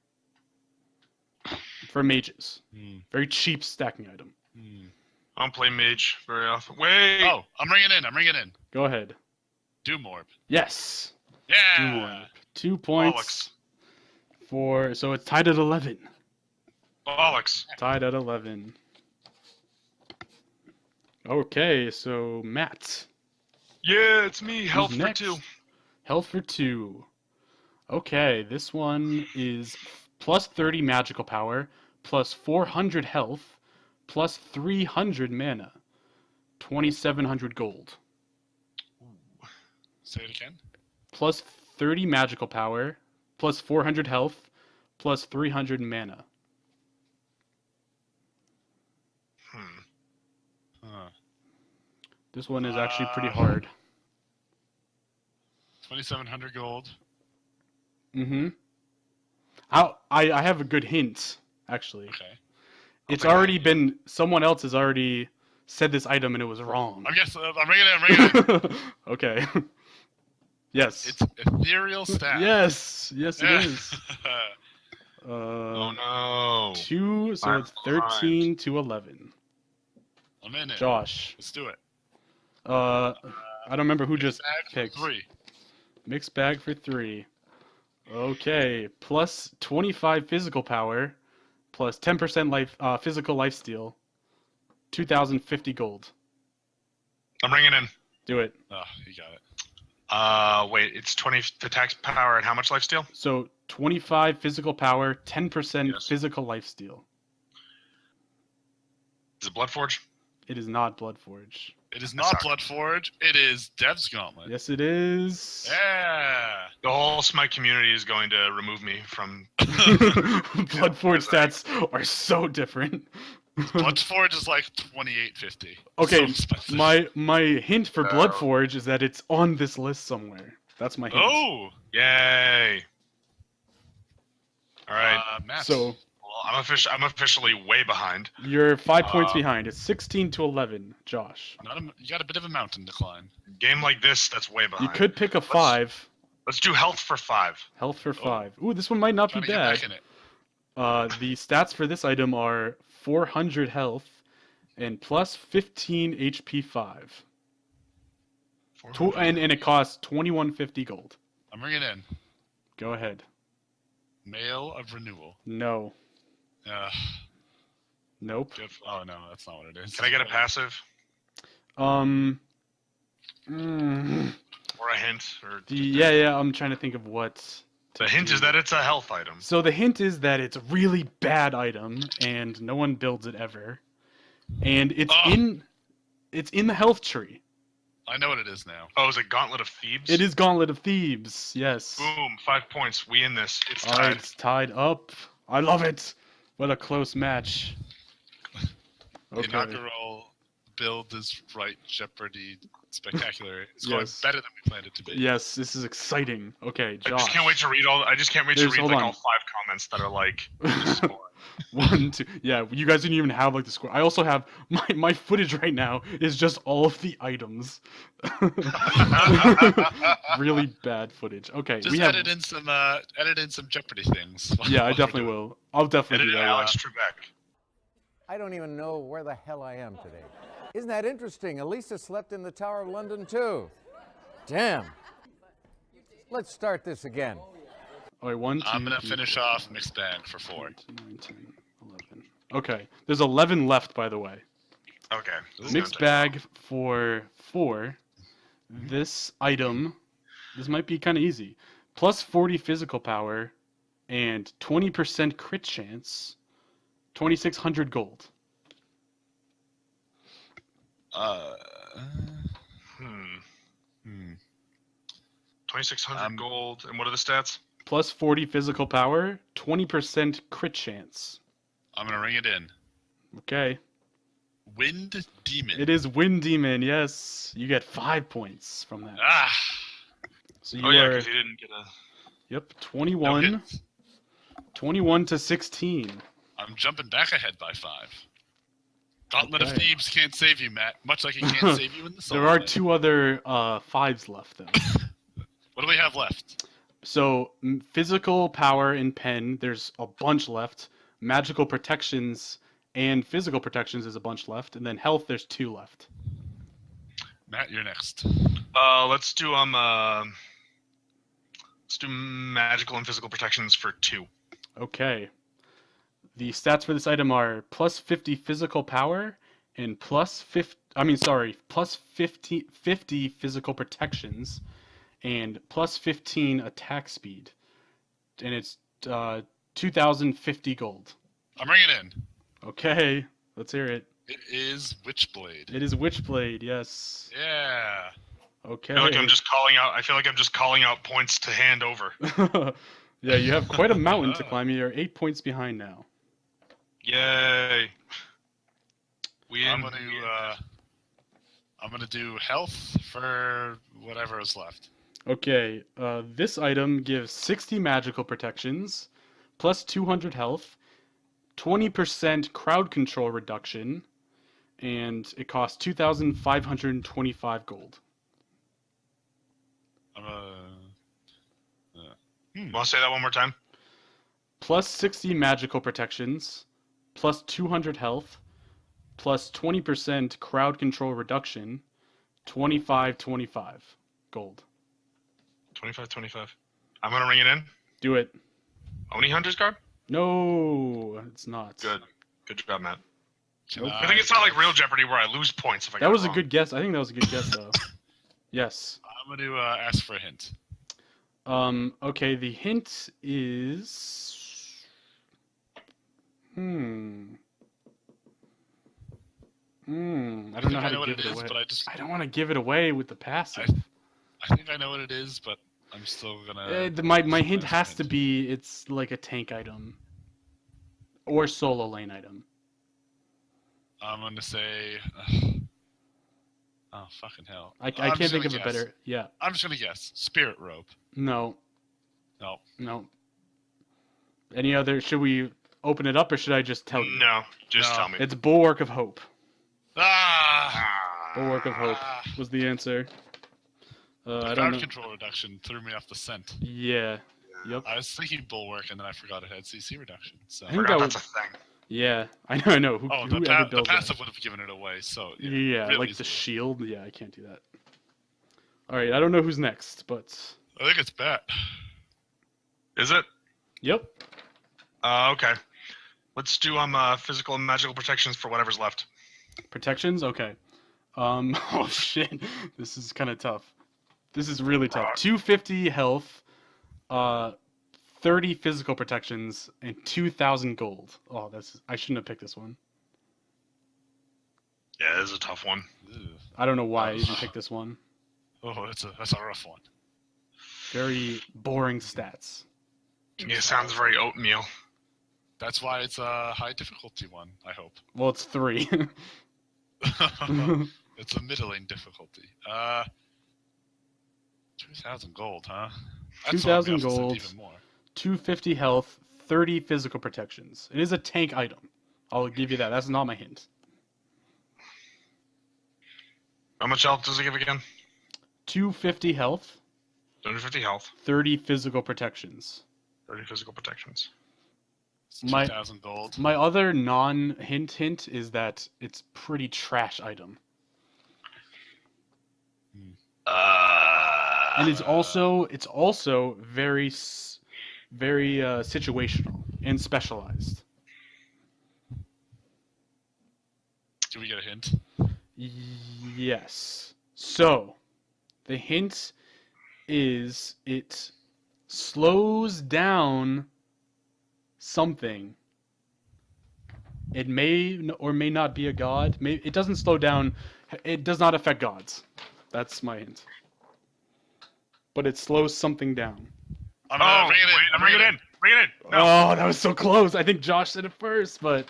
Speaker 2: For mages,
Speaker 3: Hmm.
Speaker 2: very cheap stacking item.
Speaker 3: Hmm.
Speaker 4: I don't play mage very often. Wait!
Speaker 3: Oh, I'm ringing in.
Speaker 2: Go ahead.
Speaker 3: Doom Orb.
Speaker 2: Yes.
Speaker 3: Yeah.
Speaker 2: 2 points
Speaker 4: Bollocks.
Speaker 2: so it's tied at 11.
Speaker 4: Bollocks.
Speaker 2: Tied at 11. Okay, so Matt.
Speaker 4: Yeah, it's me. Health
Speaker 2: Who's
Speaker 4: for
Speaker 2: next?
Speaker 4: 2.
Speaker 2: Health for 2. Okay, this one is plus 30 magical power, plus 400 health, plus 300 mana, 2,700 gold.
Speaker 3: Say it again.
Speaker 2: Plus 30 magical power, plus 400 health, plus 300 mana.
Speaker 3: Huh.
Speaker 2: This one is actually pretty hard.
Speaker 3: 2,700 gold.
Speaker 2: Mm-hmm. I have a good hint, actually.
Speaker 3: Okay.
Speaker 2: It's already been, someone else has already said this item and it was wrong.
Speaker 3: I'm bringing it in.
Speaker 2: Okay. Yes.
Speaker 3: It's ethereal staff.
Speaker 2: Yes, it is.
Speaker 4: Oh no.
Speaker 2: 2, so
Speaker 4: I'm
Speaker 2: it's 13 to 11.
Speaker 3: I'm in it.
Speaker 2: Josh.
Speaker 3: Let's do it.
Speaker 2: I don't remember who just
Speaker 3: Bag for
Speaker 2: picked.
Speaker 3: 3.
Speaker 2: Mixed bag for 3. Okay, plus 25 physical power, plus 10% physical lifesteal, 2,050 gold.
Speaker 4: I'm bringing in.
Speaker 2: Do it.
Speaker 3: Oh, you got it.
Speaker 4: Wait, it's 20 attack power and how much lifesteal?
Speaker 2: So 25 physical power, 10%
Speaker 4: Yes.
Speaker 2: physical lifesteal.
Speaker 4: Is it Bloodforge?
Speaker 2: It is not Bloodforge.
Speaker 3: It is not
Speaker 4: suck.
Speaker 3: Bloodforge. It is Dev's Gauntlet.
Speaker 2: Yes, it is.
Speaker 3: Yeah.
Speaker 4: The whole Smite community is going to remove me from.
Speaker 2: Bloodforge stats are so different.
Speaker 3: Bloodforge is like 2850.
Speaker 2: Okay,
Speaker 3: So expensive.
Speaker 2: my hint for
Speaker 4: Oh.
Speaker 2: Bloodforge is that it's on this list somewhere. That's my hint.
Speaker 3: Oh.
Speaker 4: Yay! All right.
Speaker 3: Matt.
Speaker 2: So
Speaker 4: Well, I'm officially way behind.
Speaker 2: you're 5 points behind. It's 16 to 11, Josh.
Speaker 3: You got a bit of a mountain to climb.
Speaker 4: Game like this, that's way
Speaker 2: You
Speaker 4: behind.
Speaker 2: could pick a 5.
Speaker 4: Let's do health for 5.
Speaker 2: Health for 5. Ooh, this one might not be
Speaker 3: Trying to get
Speaker 2: bad.
Speaker 3: back in it.
Speaker 2: The stats for this item are 400 health and plus 15 HP 5. And it costs 2150 gold.
Speaker 3: I'm bringing in
Speaker 2: Go ahead.
Speaker 3: Mail of Renewal.
Speaker 2: No. Nope.
Speaker 3: Good. Oh no, that's not what it is.
Speaker 4: Can I get a passive
Speaker 2: Mm,
Speaker 4: or a hint? Or
Speaker 2: yeah, I'm trying to think of what.
Speaker 4: the hint is that it's a health item.
Speaker 2: So the hint is that it's a really bad item and no one builds it ever. And it's in the health tree.
Speaker 3: I know what it is now.
Speaker 4: Oh, is it Gauntlet of Thebes?
Speaker 2: It is Gauntlet of Thebes. Yes.
Speaker 4: Boom! 5 points. We in this. It's
Speaker 2: All right,
Speaker 4: tied.
Speaker 2: it's tied up. I love it. What a close match. Okay.
Speaker 3: Inaugural build is right Jeopardy spectacular. It's going
Speaker 2: Yes.
Speaker 3: better than we planned it to be.
Speaker 2: Yes, this is exciting. Okay,
Speaker 4: I
Speaker 2: Josh.
Speaker 4: just can't wait to read all. I just can't wait to
Speaker 2: There's-
Speaker 4: read
Speaker 2: hold
Speaker 4: like
Speaker 2: on.
Speaker 4: all 5 comments that are like. the score.
Speaker 2: 1, 2. Yeah, you guys didn't even have like the score. I also have my footage right now is just all of the items. Really bad footage. Okay,
Speaker 3: Just
Speaker 2: we have.
Speaker 3: edit in some Jeopardy things.
Speaker 2: Yeah, I
Speaker 3: while we
Speaker 2: definitely
Speaker 3: do it.
Speaker 2: will. I'll definitely do
Speaker 4: Edited
Speaker 2: that.
Speaker 4: Alex Trebek.
Speaker 5: I don't even know where the hell I am today. Isn't that interesting? Elisa slept in the Tower of London too. Damn. Let's start this again.
Speaker 2: All right, 1, 2.
Speaker 3: I'm gonna
Speaker 2: 3,
Speaker 3: finish
Speaker 2: 4,
Speaker 3: off mixed bag for 4.
Speaker 2: 8, 9, 10, 11. Okay, there's 11 left, by the way.
Speaker 4: Okay. this is
Speaker 2: Mixed
Speaker 4: gonna take
Speaker 2: bag for 4. This item, this might be kind of easy. Plus 40 physical power and 20% crit chance, 2,600 gold.
Speaker 4: a while. 2,600 gold. And what are the stats?
Speaker 2: Plus 40 physical power, 20% crit chance.
Speaker 3: I'm gonna ring it in.
Speaker 2: Okay.
Speaker 3: Wind Demon.
Speaker 2: It is Wind Demon, yes. You get 5 points from that.
Speaker 3: Ah.
Speaker 2: So you
Speaker 4: Oh yeah,
Speaker 2: are,
Speaker 4: because he didn't get a.
Speaker 2: yep,
Speaker 3: No
Speaker 2: 21,
Speaker 3: hits.
Speaker 2: 21 to 16.
Speaker 3: I'm jumping back ahead by 5. Gauntlet of
Speaker 2: Okay.
Speaker 3: Thebes can't save you, Matt. Much like he can't save you in the solo
Speaker 2: There are
Speaker 3: play.
Speaker 2: 2 other 5s left, though.
Speaker 3: What do we have left?
Speaker 2: So, physical power and pen, there's a bunch left. Magical protections and physical protections is a bunch left. And then health, there's 2 left.
Speaker 3: Matt, you're next.
Speaker 4: Let's do magical and physical protections for 2.
Speaker 2: Okay. The stats for this item are plus 50 physical power and plus 50 physical protections, and plus 15 attack speed, and it's 2,050 gold.
Speaker 3: I'm bringing it in.
Speaker 2: Okay, let's hear it.
Speaker 3: It is Witchblade.
Speaker 2: It is Witchblade, yes.
Speaker 3: Yeah.
Speaker 2: Okay.
Speaker 4: I feel like I'm just calling out points to hand over.
Speaker 2: Yeah, you have quite a mountain to climb. You're 8 points behind now.
Speaker 4: Yay!
Speaker 3: I'm gonna do health for whatever is left.
Speaker 2: Okay, this item gives 60 magical protections, plus 200 health, 20% crowd control reduction, and it costs 2,525 gold.
Speaker 4: Want to say that one more time?
Speaker 2: Plus 60 magical protections, plus 200 health, plus 20% crowd control reduction, 2525 gold.
Speaker 4: 25. I'm gonna ring it in.
Speaker 2: Do it.
Speaker 4: Oni Hunter's card?
Speaker 2: No, it's not.
Speaker 4: Good job, Matt.
Speaker 2: Nope.
Speaker 4: I think it's not like real Jeopardy where I lose points if I get
Speaker 2: That was
Speaker 4: it
Speaker 2: a
Speaker 4: wrong.
Speaker 2: good guess. I think that was a good guess, though. Yes.
Speaker 3: I'm gonna ask for a hint.
Speaker 2: Okay, the hint is... I don't know how to give it away. I don't want to give it away with the passive.
Speaker 3: I think I know what it is, but I'm still gonna...
Speaker 2: My hint has to be it's like a tank item. Or solo lane item.
Speaker 3: I'm gonna say... Oh, fucking hell.
Speaker 2: I can't think of a better... Yeah.
Speaker 3: I'm just gonna guess. Spirit Rope.
Speaker 2: No.
Speaker 3: No.
Speaker 2: Any other... Should we open it up or should I just tell you?
Speaker 4: No, tell me.
Speaker 2: It's Bulwark of Hope.
Speaker 3: Ah!
Speaker 2: Bulwark of Hope was the answer. I don't know.
Speaker 3: Crowd control reduction threw me off the scent.
Speaker 2: Yeah. Yep.
Speaker 3: I was thinking Bulwark, and then I forgot it had CC reduction. So.
Speaker 2: I think that
Speaker 4: That's
Speaker 2: was...
Speaker 4: a thing.
Speaker 2: Yeah, I know. Who
Speaker 3: the
Speaker 2: builds that?
Speaker 3: passive would have given it away, so...
Speaker 2: Yeah,
Speaker 3: really
Speaker 2: like the
Speaker 3: easily.
Speaker 2: shield. Yeah, I can't do that. Alright, I don't know who's next, but...
Speaker 3: I think it's Bat.
Speaker 4: Is it?
Speaker 2: Yep.
Speaker 4: Okay. Let's do physical and magical protections for whatever's left.
Speaker 2: Protections? Okay. Oh shit. This is kind of tough. This is really tough. 250 health, 30 physical protections, and 2,000 gold. Oh, I shouldn't have picked this one.
Speaker 4: Yeah, this is a tough one.
Speaker 3: Ugh.
Speaker 2: I don't know why I even picked this one.
Speaker 3: Oh, that's a rough one.
Speaker 2: Very boring stats.
Speaker 4: Yeah, sounds very oatmeal.
Speaker 3: That's why it's a high difficulty one, I hope.
Speaker 2: Well, it's 3.
Speaker 3: It's a middling difficulty. 2,000 gold, huh? That's
Speaker 2: 2,000
Speaker 3: what we also said
Speaker 2: gold.
Speaker 3: Even more.
Speaker 2: 250 health, 30 physical protections. It is a tank item. I'll give you that. That's not my hint.
Speaker 4: How much health does it give again?
Speaker 2: 250 health,
Speaker 4: 250 health,
Speaker 2: 30 physical protections.
Speaker 4: 30 physical protections.
Speaker 3: It's 2,000 gold.
Speaker 2: My other hint is that it's pretty trash item. And it's also very situational and specialized.
Speaker 3: Do we get a hint?
Speaker 2: Yes. So, the hint is it slows down something. It may or may not be a god. It doesn't slow down. It does not affect gods. That's my hint. But it slows something down.
Speaker 3: I'm bring it in.
Speaker 4: Bring it in. No.
Speaker 2: Oh, that was so close. I think Josh said it first, but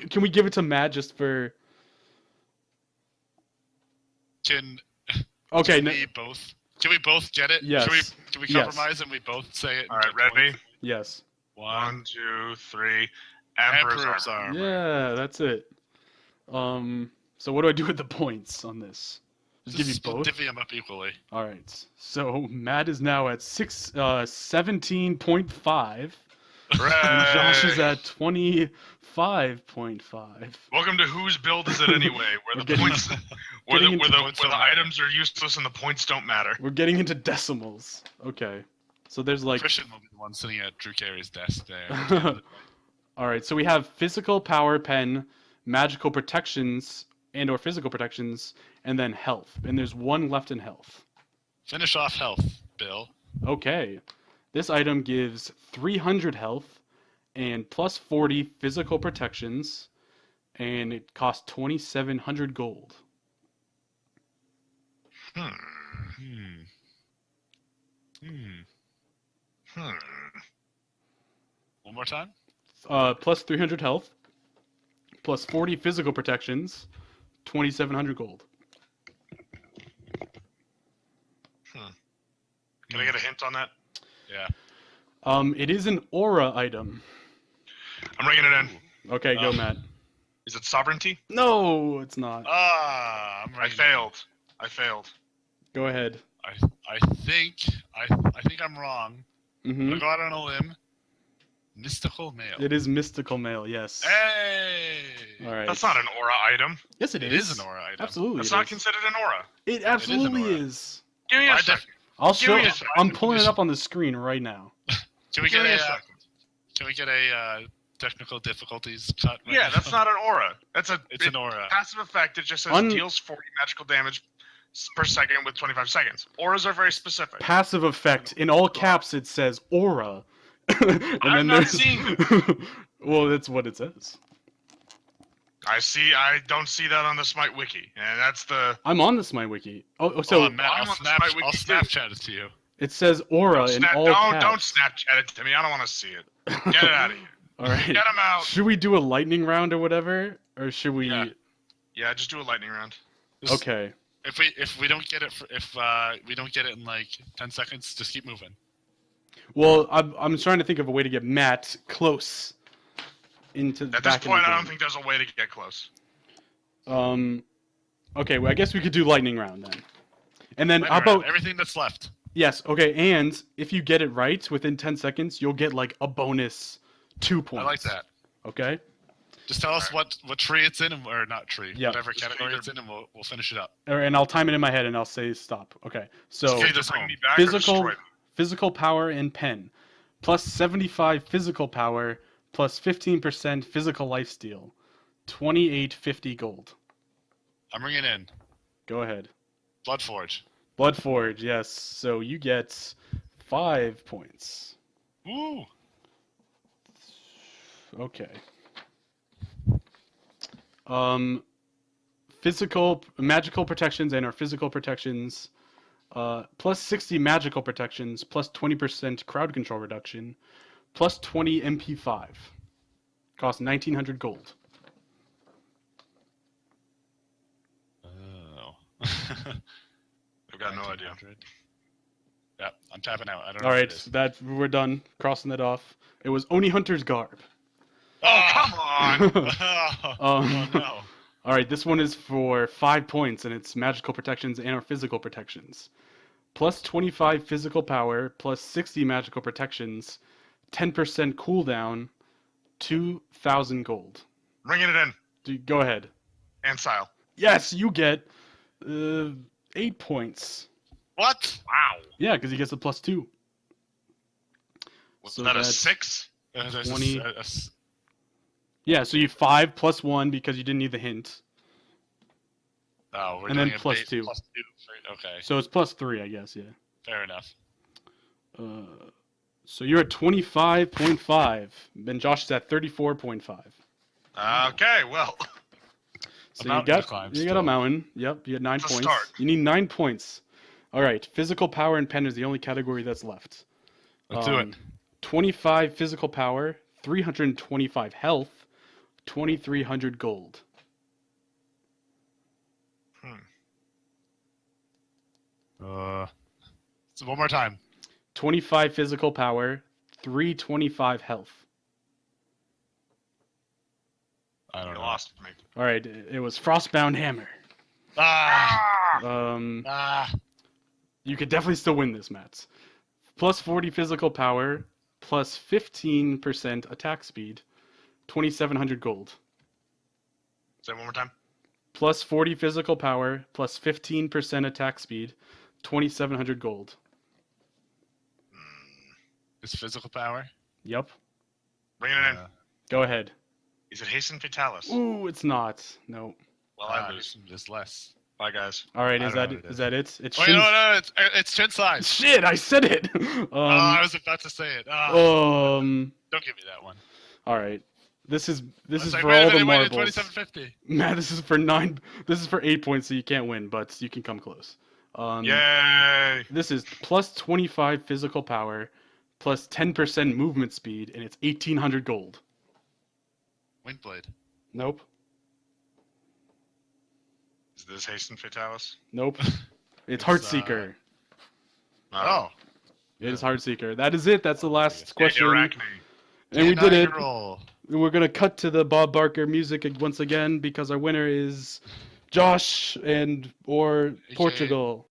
Speaker 2: can we give it to Matt just for...
Speaker 3: Can
Speaker 2: Okay.
Speaker 3: we both get it?
Speaker 2: Yes.
Speaker 3: Can we compromise and we both say it?
Speaker 4: All right, ready?
Speaker 2: Yes.
Speaker 4: 1, 2, 3.
Speaker 3: Emperor's
Speaker 4: Armor.
Speaker 3: Armor.
Speaker 2: Yeah, that's it. So what do I do with the points on this? Just give you both?
Speaker 3: Divvy them up equally.
Speaker 2: All right. So Matt is now at 17.5. And Josh is at 25.5.
Speaker 4: Welcome to Whose Build Is It Anyway? Where the points, where the items are useless and the points don't matter.
Speaker 2: We're getting into decimals. Okay. So there's like...
Speaker 3: Christian will be the one sitting at Drew Carey's desk there.
Speaker 2: All right. So we have physical power pen, magical protections and or physical protections, and then health. And there's one left in health.
Speaker 3: Finish off health, Bill.
Speaker 2: Okay. This item gives 300 health and plus 40 physical protections, and it costs 2,700 gold.
Speaker 3: Hmm. One more time?
Speaker 2: Plus 300 health, plus 40 physical protections, 2,700 gold.
Speaker 4: Can I get a hint on that?
Speaker 3: Yeah.
Speaker 2: It is an aura item.
Speaker 4: I'm bringing it in.
Speaker 2: Okay, go, Matt.
Speaker 4: Is it sovereignty?
Speaker 2: No, it's not.
Speaker 4: I failed.
Speaker 2: Go ahead.
Speaker 3: I think I'm wrong.
Speaker 2: Mm-hmm.
Speaker 3: I'll go out on a limb. Mystical mail.
Speaker 2: It is mystical mail, yes.
Speaker 3: Hey!
Speaker 2: All right.
Speaker 4: That's not an aura item.
Speaker 2: Yes,
Speaker 3: It is an aura item.
Speaker 2: Absolutely.
Speaker 4: That's
Speaker 2: it
Speaker 4: not
Speaker 2: is.
Speaker 4: considered an aura.
Speaker 2: It absolutely
Speaker 3: aura.
Speaker 2: is.
Speaker 4: Give me a second.
Speaker 2: I'll
Speaker 4: Give
Speaker 2: show.
Speaker 4: me a second.
Speaker 2: I'm pulling it up on the screen right now.
Speaker 3: Can we
Speaker 4: Give
Speaker 3: get
Speaker 4: me a
Speaker 3: a
Speaker 4: second.
Speaker 3: Can we get a technical difficulties cut? Right
Speaker 4: Yeah,
Speaker 3: now?
Speaker 4: that's not an aura. It's an
Speaker 3: aura.
Speaker 4: passive effect. It just says deals 40 magical damage per second with 25 seconds. Auras are very specific.
Speaker 2: Passive effect. In all caps, it says aura. And
Speaker 4: I'm not seeing
Speaker 2: Well, that's what it says.
Speaker 4: I don't see that on the Smite wiki, and that's the.
Speaker 2: I'm on the Smite wiki. So
Speaker 3: Matt,
Speaker 4: I'm on the Smite wiki
Speaker 3: I'll
Speaker 4: too.
Speaker 3: Snapchat it to you.
Speaker 2: it says aura in all caps.
Speaker 4: Don't Snapchat it to me. I don't want to see it. Get it out of here.
Speaker 2: All right.
Speaker 4: Get him out.
Speaker 2: Should we do a lightning round or whatever, or should we?
Speaker 4: Yeah, just do a lightning round.
Speaker 2: Okay.
Speaker 3: If we don't get it we don't get it in like 10 seconds, just keep moving.
Speaker 2: Well, I'm trying to think of a way to get Matt close into.
Speaker 4: At this
Speaker 2: back in
Speaker 4: point,
Speaker 2: the
Speaker 4: I don't
Speaker 2: game.
Speaker 4: think there's a way to get close.
Speaker 2: Okay. Well, I guess we could do lightning round then. And then
Speaker 3: Lightning
Speaker 2: how about
Speaker 3: round, everything that's left?
Speaker 2: yes? Okay. And if you get it right within 10 seconds, you'll get like a bonus 2 points.
Speaker 3: I like that.
Speaker 2: Okay.
Speaker 3: Just tell us what tree it's in, or not tree,
Speaker 2: Yeah.
Speaker 3: whatever category it's in, and we'll finish it up.
Speaker 2: And I'll time it in my head, and I'll say stop. Okay. So
Speaker 3: Okay,
Speaker 4: Either
Speaker 3: this
Speaker 4: bring
Speaker 3: home.
Speaker 4: me back or
Speaker 2: physical
Speaker 4: destroy me.
Speaker 2: physical power and pen, plus 75 physical power, plus 15% physical lifesteal, 2850 gold.
Speaker 3: I'm bringing in
Speaker 2: Go ahead.
Speaker 3: Bloodforge.
Speaker 2: Bloodforge, yes. So you get 5 points.
Speaker 3: Woo!
Speaker 2: Okay. Physical magical protections and our physical protections, plus 60 magical protections, plus 20% crowd control reduction, plus 20 MP5. Cost 1,900 gold.
Speaker 3: Oh.
Speaker 4: I've got no idea.
Speaker 3: 1900. Yeah, I'm tapping out. I don't know.
Speaker 2: All
Speaker 3: what
Speaker 2: right,
Speaker 3: it is.
Speaker 2: that we're done. Crossing that off. It was Oni Hunter's Garb.
Speaker 4: Oh, come on!
Speaker 3: Oh no.
Speaker 2: All right, this one is for 5 points, and it's magical protections and our physical protections. Plus 25 physical power, plus 60 magical protections, 10% cooldown, 2,000 gold.
Speaker 4: Bringing it in.
Speaker 2: Go ahead.
Speaker 4: Ansile.
Speaker 2: Yes, you get 8 points.
Speaker 3: What?
Speaker 4: Wow.
Speaker 2: Yeah, because he gets a plus 2.
Speaker 4: Was
Speaker 2: So
Speaker 4: that a
Speaker 2: that's
Speaker 4: 6?
Speaker 3: There's
Speaker 2: 20.
Speaker 3: a
Speaker 2: Yeah, so you 5 plus 1 because you didn't need the hint.
Speaker 3: oh, we're
Speaker 2: And
Speaker 3: doing
Speaker 2: then
Speaker 3: a
Speaker 2: plus
Speaker 3: base
Speaker 2: 2.
Speaker 3: plus 2. Okay,
Speaker 2: So it's plus 3, I guess, yeah.
Speaker 3: fair enough.
Speaker 2: So you're at 25.5, and Josh is at 34.5.
Speaker 4: Okay, well.
Speaker 2: So
Speaker 3: A
Speaker 2: you
Speaker 3: mountain to
Speaker 2: got
Speaker 3: climb
Speaker 2: you got a
Speaker 3: still.
Speaker 2: mountain. Yep, you had 9
Speaker 4: It's a
Speaker 2: points.
Speaker 4: start.
Speaker 2: You need 9 points. All right, physical power and pen is the only category that's left.
Speaker 3: Let's do it.
Speaker 2: 25 physical power, 325 health, 2,300 gold.
Speaker 3: So one more time.
Speaker 2: 25 physical power, 325 health.
Speaker 3: I don't
Speaker 4: You
Speaker 3: know.
Speaker 4: lost me.
Speaker 2: All right, it was Frostbound Hammer.
Speaker 3: Ah!
Speaker 2: You could definitely still win this, Matt. Plus 40 physical power, plus 15% attack speed, 2,700 gold.
Speaker 4: Say it one more time.
Speaker 2: Plus 40 physical power, plus 15% attack speed, 2,700 gold.
Speaker 3: Is physical power?
Speaker 2: Yep.
Speaker 4: Bring it in.
Speaker 2: Go ahead.
Speaker 4: Is it Hasten Fatalis?
Speaker 2: Ooh, it's not. No.
Speaker 4: Well, I lose.
Speaker 3: There's less.
Speaker 4: Bye, guys.
Speaker 2: All right,
Speaker 3: I
Speaker 2: is
Speaker 3: don't know
Speaker 2: that
Speaker 3: what it
Speaker 2: is that it? It's
Speaker 3: Wait, no, it's chin size.
Speaker 2: Shit, I said it.
Speaker 3: I was about to say it.
Speaker 2: Um.
Speaker 3: Don't give me that one.
Speaker 2: All right. This is
Speaker 3: It's like,
Speaker 2: for
Speaker 3: wait a
Speaker 2: all the
Speaker 3: minute, wait,
Speaker 2: marbles.
Speaker 3: 2750.
Speaker 2: Matt, this is for 9. This is for 8 points, so you can't win, but you can come close.
Speaker 4: Yay!
Speaker 2: This is plus 25 physical power, plus 10% movement speed, and it's 1,800 gold.
Speaker 3: Windblade.
Speaker 2: Nope.
Speaker 4: Is this Hasten Fatalis?
Speaker 2: Nope. It's
Speaker 3: It's,
Speaker 2: Heartseeker.
Speaker 3: Oh.
Speaker 2: It is Heartseeker. That is it. That's the last
Speaker 4: Hey,
Speaker 2: question.
Speaker 4: Arachne.
Speaker 2: And we did it.
Speaker 3: Roll.
Speaker 2: We're going to cut to the Bob Barker music once again because our winner is Josh or
Speaker 3: AJ.
Speaker 2: Portugal.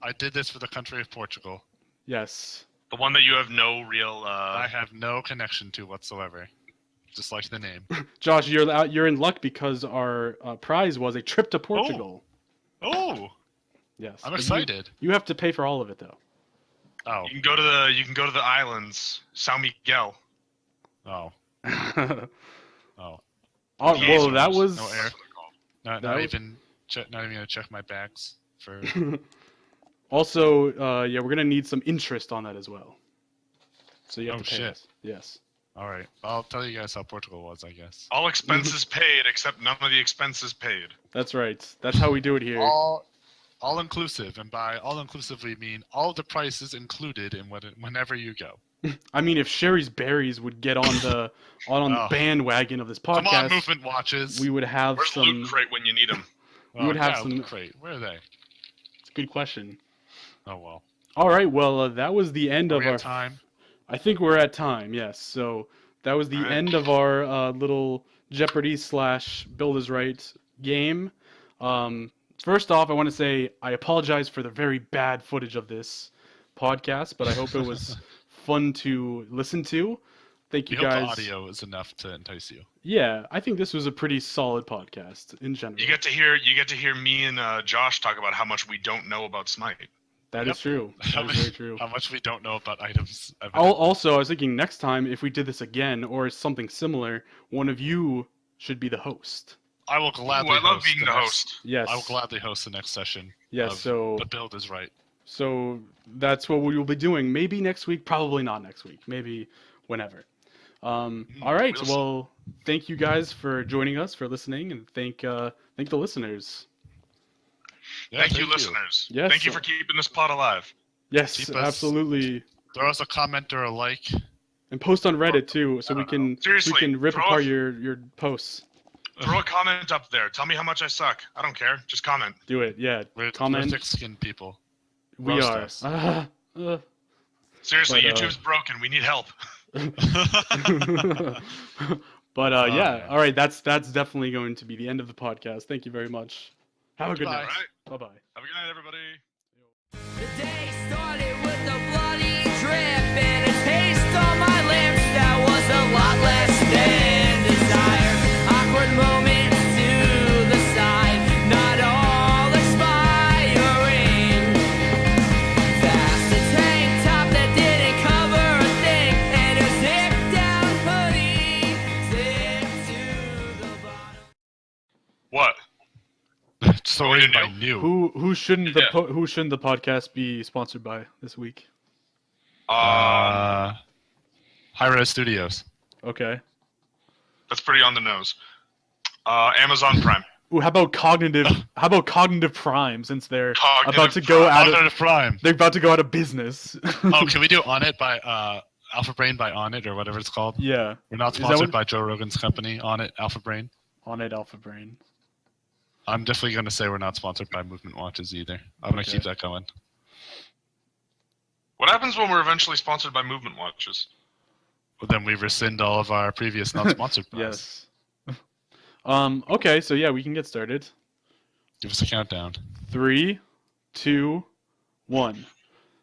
Speaker 3: I did this for the country of Portugal.
Speaker 2: Yes.
Speaker 4: The one that you have no real.
Speaker 3: I have no connection to whatsoever. Just like the name.
Speaker 2: Josh, you're in luck because our prize was a trip to Portugal.
Speaker 3: Oh,
Speaker 2: Yes.
Speaker 3: I'm
Speaker 2: but
Speaker 3: excited.
Speaker 2: You have to pay for all of it though.
Speaker 3: Oh,
Speaker 4: You can go to the islands. São Miguel.
Speaker 3: oh,
Speaker 2: Oh,
Speaker 3: oh.
Speaker 2: well, that was.
Speaker 3: No air. Not
Speaker 2: That was-
Speaker 3: even. Not even gonna check my bags for.
Speaker 2: Also, yeah, we're gonna need some interest on that as well. So you have
Speaker 3: Oh,
Speaker 2: to pay
Speaker 3: shit.
Speaker 2: us. Yes.
Speaker 3: All right, I'll tell you guys how Portugal was, I guess.
Speaker 4: All expenses paid except none of the expenses paid.
Speaker 2: That's right. That's how we do it here.
Speaker 3: All inclusive, and by all inclusive we mean all the prices included in whenever you go.
Speaker 2: I mean, if Sherry's Berries would get on the the
Speaker 3: Oh.
Speaker 2: bandwagon of this
Speaker 3: Come on,
Speaker 2: podcast,
Speaker 3: movement watches.
Speaker 2: we would have
Speaker 4: Where's
Speaker 2: some.
Speaker 4: Loot Crate when you need them?
Speaker 2: we would have
Speaker 3: yeah,
Speaker 2: some-
Speaker 3: Loot Crate. Where are they?
Speaker 2: It's a good question.
Speaker 3: Oh well.
Speaker 2: All right. Well, that was the end
Speaker 3: Are
Speaker 2: of
Speaker 3: we
Speaker 2: our
Speaker 3: at time?
Speaker 2: I think we're at time, yes. So that was the
Speaker 4: Alright.
Speaker 2: end of our little Jeopardy / Build is Right game. First off, I want to say I apologize for the very bad footage of this podcast, but I hope it was fun to listen to. Thank
Speaker 3: We
Speaker 2: you
Speaker 3: hope
Speaker 2: guys.
Speaker 3: the audio is enough to entice you.
Speaker 2: Yeah, I think this was a pretty solid podcast in general.
Speaker 4: You get to hear me and Josh talk about how much we don't know about Smite.
Speaker 2: That is
Speaker 3: Yep.
Speaker 2: true. That is very true.
Speaker 3: How much we don't know about items.
Speaker 2: Also, I was thinking next time, if we did this again or something similar, one of you should be the host.
Speaker 3: I will
Speaker 4: Ooh,
Speaker 3: gladly.
Speaker 4: I love
Speaker 3: host
Speaker 4: being the
Speaker 3: next-
Speaker 4: host.
Speaker 2: Yes.
Speaker 3: I will gladly host the next session.
Speaker 2: Yes.
Speaker 3: of
Speaker 2: So
Speaker 3: the build is right.
Speaker 2: So that's what we will be doing. Maybe next week, probably not next week. Maybe whenever. All right.
Speaker 4: we'll see.
Speaker 2: Well, thank you guys for joining us, for listening, and thank the listeners.
Speaker 3: Yeah,
Speaker 4: Thank you, listeners.
Speaker 2: Yes.
Speaker 4: Thank you for keeping this pod alive.
Speaker 2: Yes,
Speaker 3: Keep us-
Speaker 2: absolutely.
Speaker 3: Throw us a comment or a like.
Speaker 2: And post on Reddit too, so we can
Speaker 4: Seriously,
Speaker 2: rip
Speaker 4: throw
Speaker 2: apart
Speaker 4: a-
Speaker 2: your posts.
Speaker 4: Throw a comment up there. Tell me how much I suck. I don't care. Just comment.
Speaker 2: Do it. Yeah.
Speaker 3: We're
Speaker 2: Comment.
Speaker 3: thick-skinned people.
Speaker 2: We
Speaker 3: roast
Speaker 2: are.
Speaker 3: us.
Speaker 4: Seriously,
Speaker 2: But,
Speaker 4: YouTube's broken. We need help.
Speaker 2: But
Speaker 3: Oh,
Speaker 2: yeah.
Speaker 3: man.
Speaker 2: All right. That's definitely going to be the end of the podcast. Thank you very much. Have a good
Speaker 3: Goodbye.
Speaker 2: night.
Speaker 4: All right.
Speaker 2: Bye bye.
Speaker 4: Have a good night, everybody.
Speaker 1: The day started with a bloody drip and a taste on my lips that was a lot less than desired. Awkward moments to the side, not all expiring. Fast a tank top that didn't cover a thing, and a zip down hoodie zipped to the bottom.
Speaker 4: What?
Speaker 3: Sorry,
Speaker 4: didn't
Speaker 3: I
Speaker 4: know.
Speaker 3: knew.
Speaker 2: Who shouldn't the
Speaker 4: Yeah.
Speaker 2: who shouldn't the podcast be sponsored by this week?
Speaker 3: Hi Res Studios.
Speaker 2: Okay.
Speaker 4: That's pretty on the nose. Amazon Prime.
Speaker 2: Ooh, how about Cognitive Prime, since they're
Speaker 4: Cognitive
Speaker 2: about to go
Speaker 4: Prime.
Speaker 2: out of
Speaker 3: Cognitive Prime.
Speaker 2: they're about to go out of business.
Speaker 3: Oh, can we do On It by Alpha Brain by On It or whatever it's called?
Speaker 2: Yeah.
Speaker 3: We're not
Speaker 2: Is that
Speaker 3: sponsored
Speaker 2: what-
Speaker 3: by Joe Rogan's company, On It, Alpha Brain.
Speaker 2: On it, Alpha Brain.
Speaker 3: I'm definitely going to say we're not sponsored by Movement Watches either. I'm going to
Speaker 2: Okay.
Speaker 3: keep that going.
Speaker 4: What happens when we're eventually sponsored by Movement Watches?
Speaker 3: But then we rescind all of our previous not sponsored buys.
Speaker 2: Yes. Okay, so yeah, we can get started.
Speaker 3: Give us a countdown.
Speaker 2: 3, 2, 1.